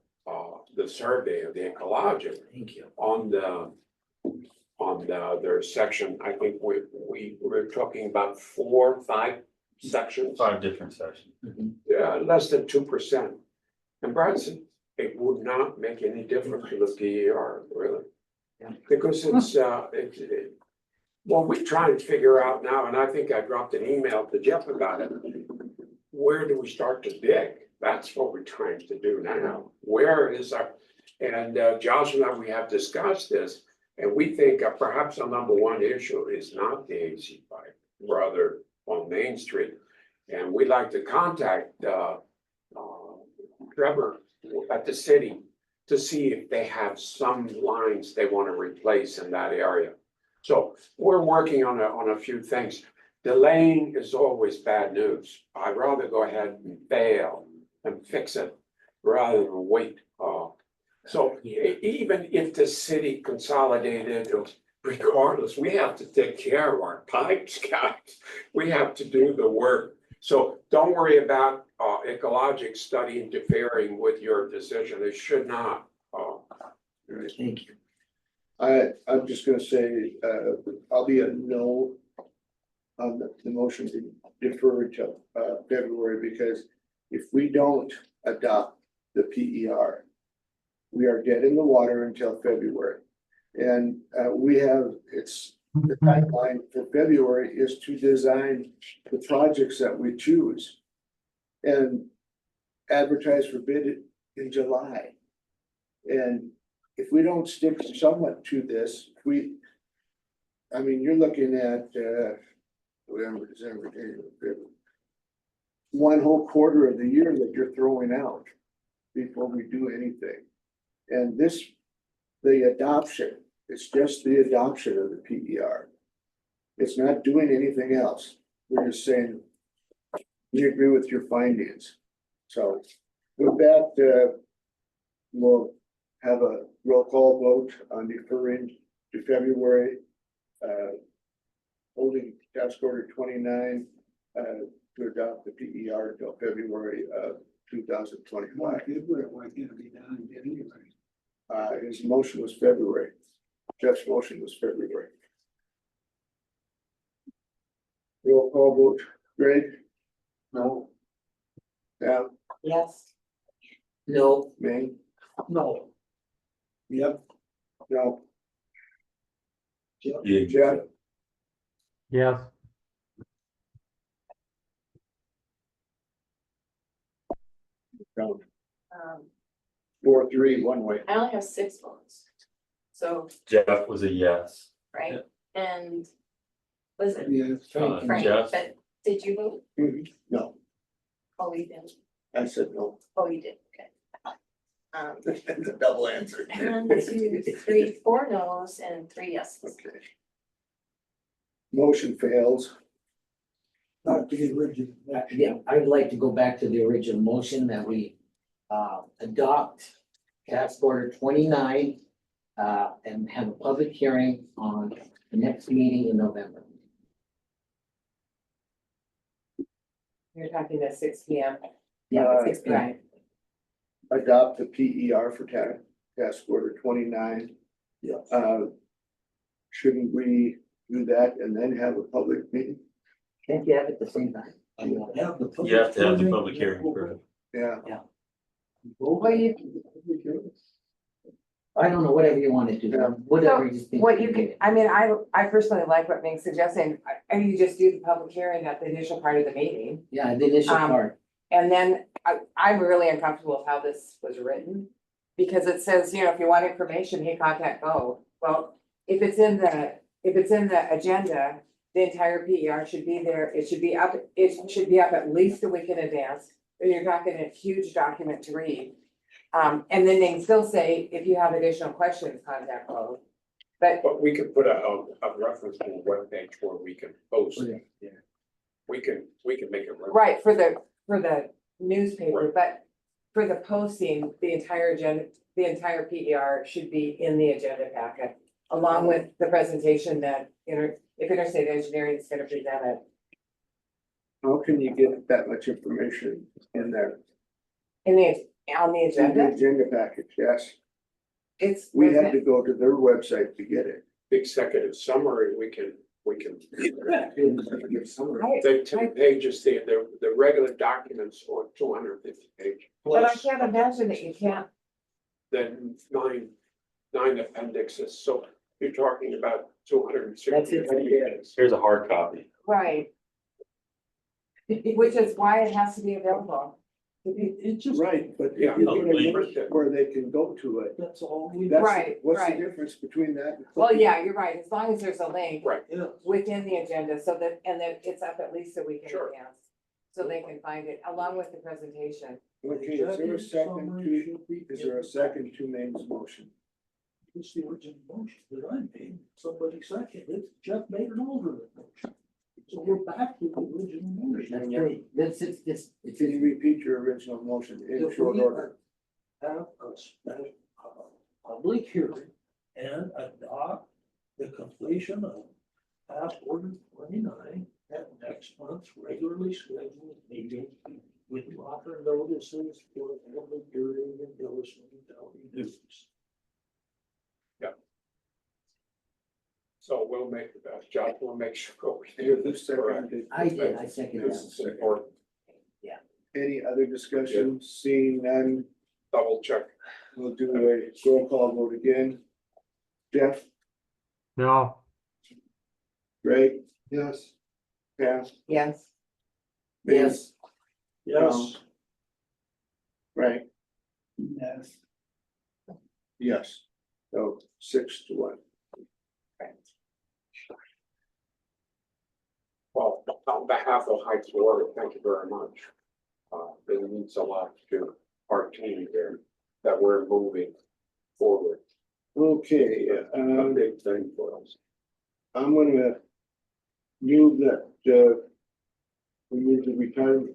the survey of the ecological Thank you. on on their section, I think we were talking about 4, 5 sections. 5 different sections. Yeah, less than 2%. And Brad said, it would not make any difference to the PER, really. Yeah. Because well, we try and figure out now, and I think I dropped an email to Jeff about it. Where do we start to dig? That's what we're trying to do now. Where is our, and Josh and I, we have discussed this, and we think perhaps the number one issue is not the AC pipe, rather on Main Street. And we'd like to contact Trevor at the city to see if they have some lines they want to replace in that area. So we're working on a few things. Delaying is always bad news. I'd rather go ahead and fail and fix it rather than wait. So even if the city consolidated, regardless, we have to take care of our pipes, guys. We have to do the work. So don't worry about ecologic study interfering with your decision. It should not. Thank you. I'm just gonna say, I'll be a no on the motion to defer till February, because if we don't adopt the PER, we are dead in the water until February. And we have, the timeline for February is to design the projects that we choose and advertise for bid in July. And if we don't stick somewhat to this, I mean, you're looking at November, December, January, February. One whole quarter of the year that you're throwing out before we do anything. And the adoption, it's just the adoption of the PER. It's not doing anything else. We're just saying, we agree with your findings. So with that, we'll have a roll call vote on deferring to February, holding task order 29 to adopt the PER until February of 2025. Why can't it be done in January? His motion was February. Jeff's motion was February. Roll call vote. Greg? No. Al? Yes. No, Ming? No, Yep. No. Yeah. Jeff? Yes. No. 4-3, Um, one way. I only have 6 votes. So, Jeff was a yes. right, and was it Yes. Frank, Jeff, but did you vote? No, Oh, you did. I said no. Oh, you did, okay. It's a double answer. 1, 2, 3, 4 no's and 3 yeses. Okay. Motion fails. not the original. yeah, I'd like to go back to the original motion that we adopt task order 29 and have a public hearing on the next meeting in November. You're talking at 6 P.M. Yeah, 6 P.M. Adopt the PER for task order 29. Yeah. Shouldn't we do that and then have a public meeting? Can't you have it at the same time? you have to have the public hearing first. Yeah. Well, you, I don't know, whatever you want to do, Yeah. whatever you think. what you can, I mean, I personally like what Ming's suggesting. You just do the public hearing at the initial part of the meeting. Yeah, the initial Um, part. And then I'm really uncomfortable with how this was written. Because it says, if you want information, hey, contact Bo. Well, if it's in the agenda, the entire PER should be there. It should be up at least a week in advance. And you're talking a huge document to read. And then they can still say, if you have additional questions, contact Bo. But we could put a reference to the webpage where we can post. Yeah. We can make it. Right, for the newspaper, but for the posting, the entire agenda, the entire PER should be in the agenda packet. Along with the presentation that, if Interstate Engineering is gonna present it. How can you get that much information in there? On the In the agenda, agenda package, yes. it's. We had to go to their website to get it. executive summary, we can. I- The 10 pages, the regular documents are 250 pages, But I can't imagine that you can't, then nine appendixes, so you're talking about 260 pages. Here's a hard copy. right, which is why it has to be available. It just, Right, but Yeah, if you're gonna no, make it where they can go to it, that's all we, that's, Right, what's the right. difference between that? and Well, clicking- yeah, you're right, as long as there's a link Right, yeah. within the agenda, so that, and that it's up at least a week in Sure. advance. So they can find it along with the presentation. Okay, is there a second to, is there a second to Maine's motion? It's the original motion that I made, somebody seconded, Jeff made an alternate motion. So we're back to the original motion. That's great. This, Can you repeat your original motion in If short we order? have a special, public hearing and adopt the completion of task order 29 at next month's regularly scheduled meeting with proper notices for the public hearing and Dillison County News. so we'll make, Josh will make sure. Who seconded? I did, I seconded This is that. important, Any other discussion? Seeing none, double check. we'll do a roll call vote again. Jeff, No, Greg? Yes. Pam? Yes. Yes. Yes. Frank? Yes. Yes. So 6-1. Well, on behalf of Heights Florida, thank you very much. It means a lot to our team here that we're moving forward. Okay, A big thing for us. I'm gonna move that, we move the retirement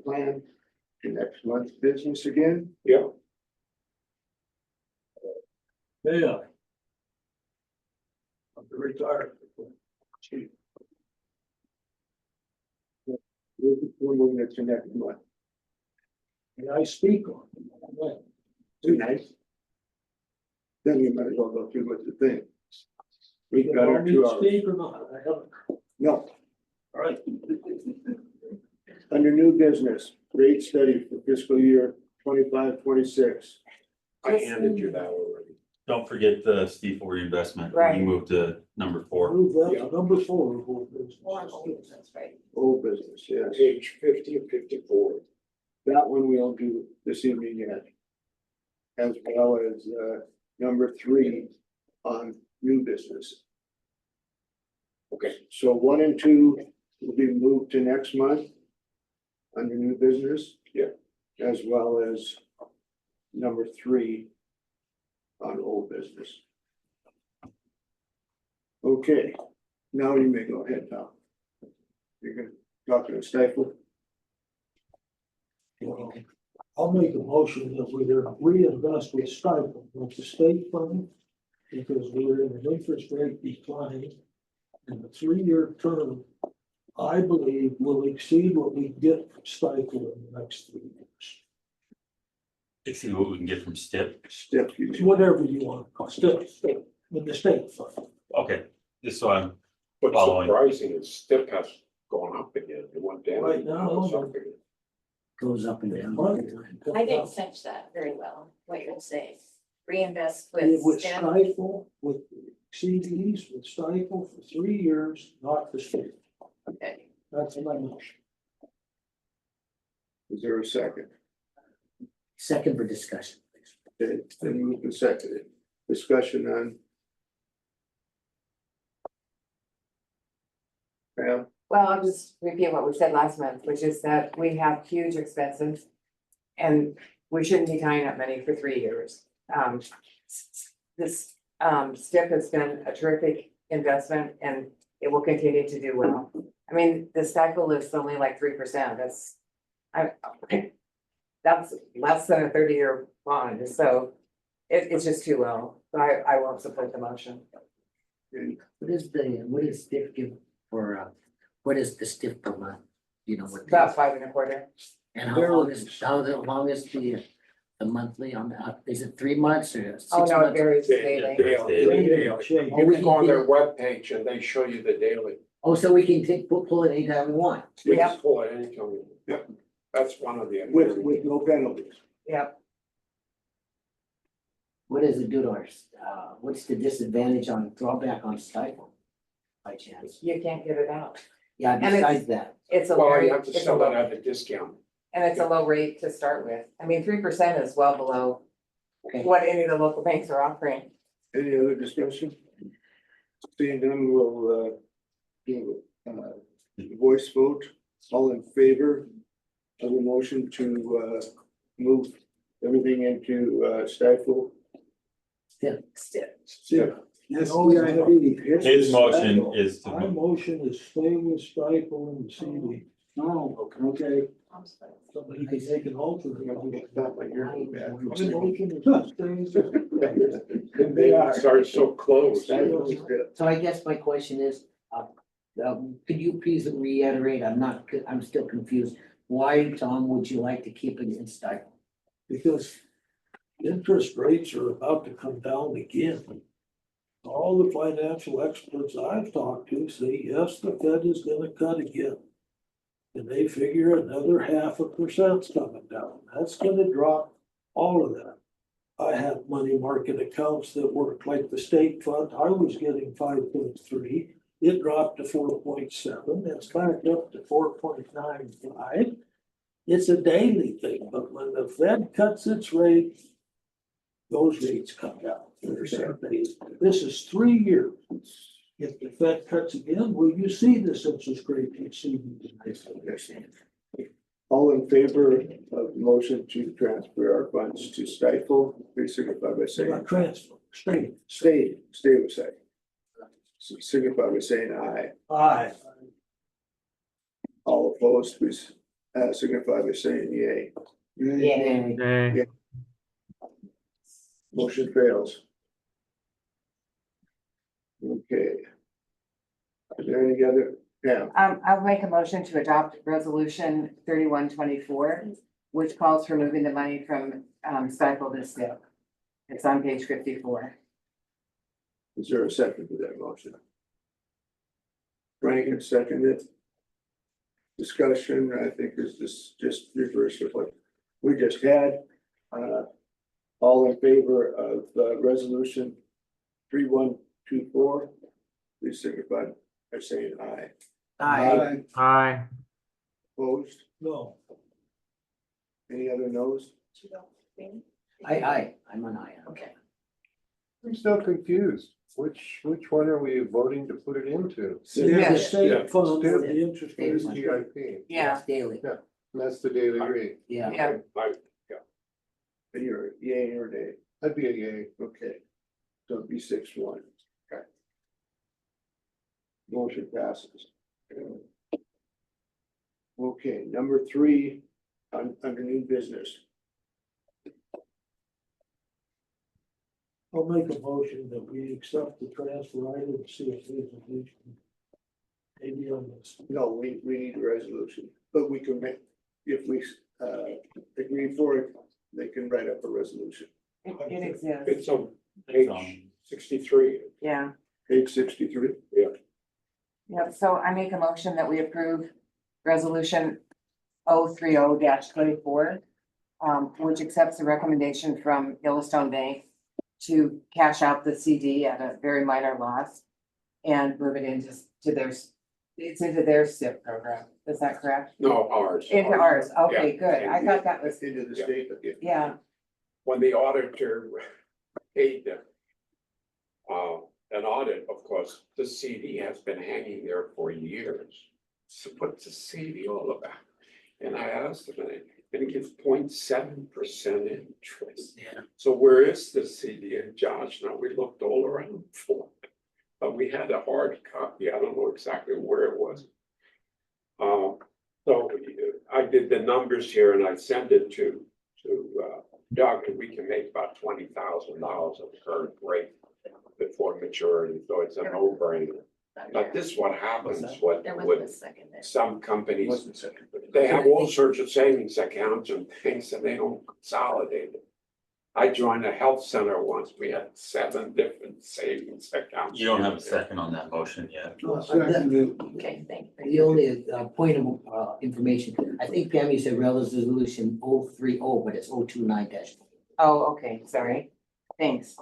plan to next month's business again. Yeah, Yeah. I'm retired. We're moving it to next month. And I speak on it. Too nice. Then we might as well go through with the thing. We've got our 2 hours. Speak or not, I haven't, No, all right. under new business, rate study for fiscal year 25-26. I handed you that already. Don't forget the Stiefel reinvestment. Right. You moved to number 4. Move that to number 4. of old business. That's right. Old business, yes. Page 50 and 54. That one we'll do this evening yet. As well as, number 3 on new business. Okay, So 1 and 2 will be moved to next month under new business. Yeah. As well as number 3 on old business. Okay, now you may go ahead, Tom. You're gonna talk to Stifle. Well, I'll make a motion that we reinvest with stipend with the state fund. Because we're in an interest rate decline. And the 3-year term, I believe, will exceed what we get from stipend in the next 3 years. Let's see what we can get from STIP. Step you. It's whatever you want, state, in the state fund. Okay, just so I'm what's Following. surprising is STIP has gone up again, it went down. Right now, it's up again. Goes up and down. I didn't sense that very well, what you're saying. Reinvest With with STEM. stifle, with CDs, with stifle for 3 years, not the state. Okay. That's my motion. Is there a second? Second for discussion, please. Okay, then moved and seconded. Discussion on. Pam? Well, I'll just repeat what we said last month, which is that we have huge expenses. And we shouldn't be tying up money for 3 years. This STIP has been a terrific investment and it will continue to do well. I mean, the cycle is only like 3%. That's less than a 30-year bond, so it's just too low. So I won't support the motion. What is STIF give for, what is the STIF per month? You know what? About 5 1/4. And how long is the The monthly on the, is it 3 months or 6 Oh, months? no, it varies Daily. daily. Or we go on their webpage and they show you the daily. Oh, so we can pull it anytime we want. We Yep. just pull it anytime. Yep. That's one of the. with no penalties. Yep. What does it do to our, what's the disadvantage on drawback on stifle? By chance? You can't get it out. Yeah, it's- besides that, It's a Well, very, you have to it's a sell it low, at a discount. and it's a low rate to start with. I mean, 3% is well below okay, what any of the local banks are offering. Any other discussion? Seeing none, we'll, do, voice vote, all in favor of the motion to, move everything into, stifle. Yeah. His motion is to My move. motion is stay with stifle and CD. no, Okay. Somebody can make an alternate. Not like you're going back. My motion is to stay with They are. Starts so close. Stifle is good. so I guess my question is, could you please reiterate, I'm still confused. Why, Tom, would you like to keep it in stifle? because interest rates are about to come down again. All the financial experts I've talked to say, yes, the Fed is gonna cut again. And they figure another 0.5%'s coming down. That's gonna drop all of that. I have money market accounts that work like the state fund. I was getting 5.3. It dropped to 4.7. It's back up to 4.95. It's a daily thing, but when the Fed cuts its rate, those rates come down. This is 3 years. If the Fed cuts again, will you see this interest rate exceeding? All in favor of the motion to transfer our funds to stifle, please signify by saying. Not transfer, straight. Stay with say. So signify by saying aye. Aye. All opposed, please, signify by saying yay. Yeah. Nay. Motion fails. Okay. Is there any other, yeah, I'll make a motion to adopt resolution 3124, which calls for moving the money from, stifle to STIP. It's on page 54. is there a second to that motion? Frank can second it. Discussion, I think is this just reverse of what we just had. All in favor of, resolution 3124, please signify by saying aye. Aye. Aye. Opposed, No. any other no's? I'm an aye. Okay. I'm still confused. Which one are we voting to put it into? Yeah. The state Yeah. fund with the interest rate. It's GIP. Yeah, It's daily, And that's the daily rate. yeah. yeah. And you're yay or nay? That'd be a yay. Okay. So it'd be 6-1. Okay. Motion passes. Okay, number 3, under new business. I'll make a motion that we accept the transfer item, see if there's a resolution. Maybe on this. No, we need a resolution, but we can make, if we, agree for it, they can write up a resolution. It exists. It's on It's page on. 63. Yeah. Page 63. Yep, so I make a motion that we approve resolution 030-24, which accepts the recommendation from Yellowstone Bank to cash out the CD at a very minor loss and move it into their SIP program. Is that correct? No, ours. Into ours. Okay, Yeah. good. I thought that was, Into the Yeah. state. yeah, When the auditor paid them. An audit, of course, the CD has been hanging there for years. So what's the CD all about? And I asked him, and it gives 0.7% interest. Yeah. So where is the CD? And Josh, now we looked all around for it. But we had a hard copy. I don't know exactly where it was. So I did the numbers here and I sent it to Doug, and we can make about $20,000 of the current rate before maturity, so it's a no-brainer. But this is what happens with There was a second there. some companies. Wasn't second. They have all sorts of savings accounts and things and they don't consolidate it. I joined a health center once, we had 7 different savings accounts. You don't have a second on that motion yet. Okay, thank you. The only point of information, I think Pammy said resolution 030, but it's 029 dash. Oh, okay, sorry. Thanks.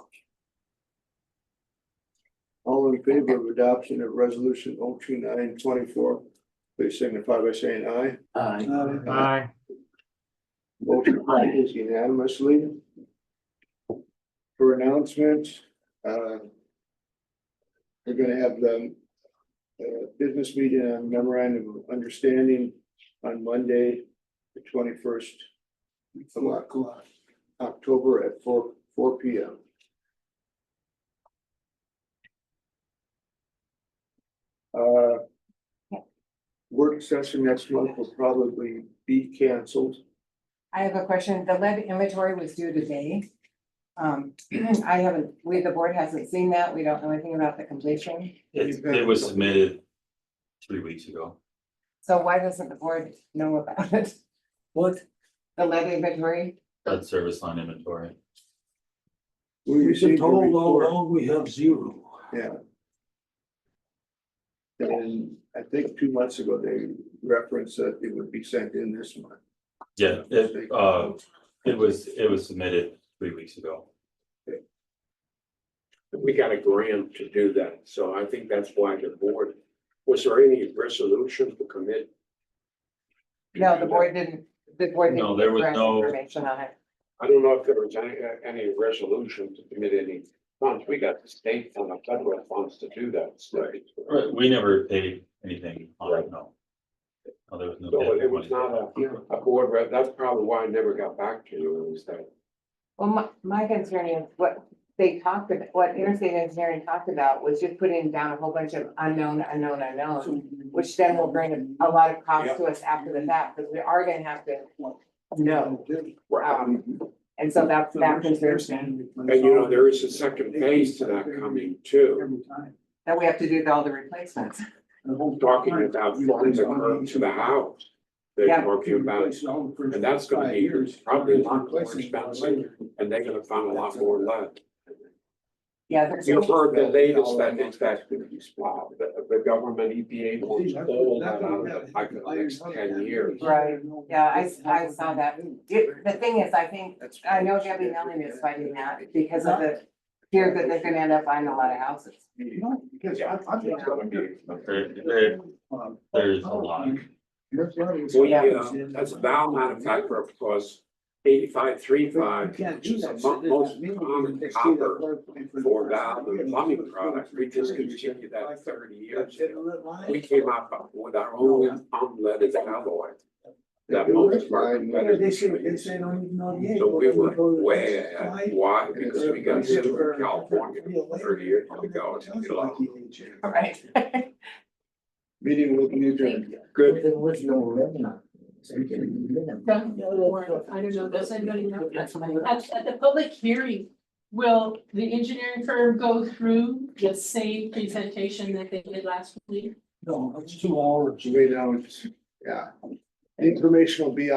All in favor of adoption of resolution 02924, please signify by saying aye. Aye. Motion passes unanimously. For announcements, we're gonna have the business meeting on memorandum of understanding on Monday, the 21st of October at 4 p.m. Work session next month will probably be canceled. I have a question. The lead inventory was due today. I haven't, the board hasn't seen that. We don't know anything about the completion. It was submitted 3 weeks ago. So why doesn't the board know about it? What? The lead inventory? That service line inventory. We We've been received a told all report. along we have 0. Yeah. And I think 2 months ago, they referenced that it would be sent in this month. Yeah, it was submitted 3 weeks ago. We got a grant to do that, so I think that's why the board, was there any resolution to commit? No, the board didn't, No, there was grant no- information on it. I don't know if there was any resolution to commit any funds. We got the state and the federal funds to do that. We never paid anything on it, no. No, there was no. So it was not a board, that's probably why I never got back to you, is that. Well, my concern is what they talked about, what Interstate Engineering talked about was just putting down a whole bunch of unknown, which then will bring a lot of cost to us after the fact, because we are gonna have to know. And so that concerns me, And you know, there is a second phase to that coming too, that we have to do all the replacements. talking about funds occurring to the house. They're Yeah. talking about, and that's gonna be probably a lot more expensive, and they're gonna find a lot more lead. Yeah, there's. You've heard the latest that it's that, the government EPA wants all that out of the pipe in the next 10 years. Right, yeah, I saw that. The thing is, I know Debbie Melling is fighting that because of the fear that they're gonna end up buying a lot of houses. Yeah, it's gonna be- There's a lot. That's a valve manufacturer, of course, 8535, which is the most common copper for valve and plumbing products. We discontinued that 30 years ago. We came up with our own unleaded alloy. That most market leaders use. So we were way ahead. Why? Because we got sued in California 30 years ago. All right. Meeting will be adjourned. Good. There was no revenue. I don't know, does anybody know? At the public hearing, will the engineering firm go through the same presentation that they did last week? No, it's 2 hours. Way down, yeah. The information will be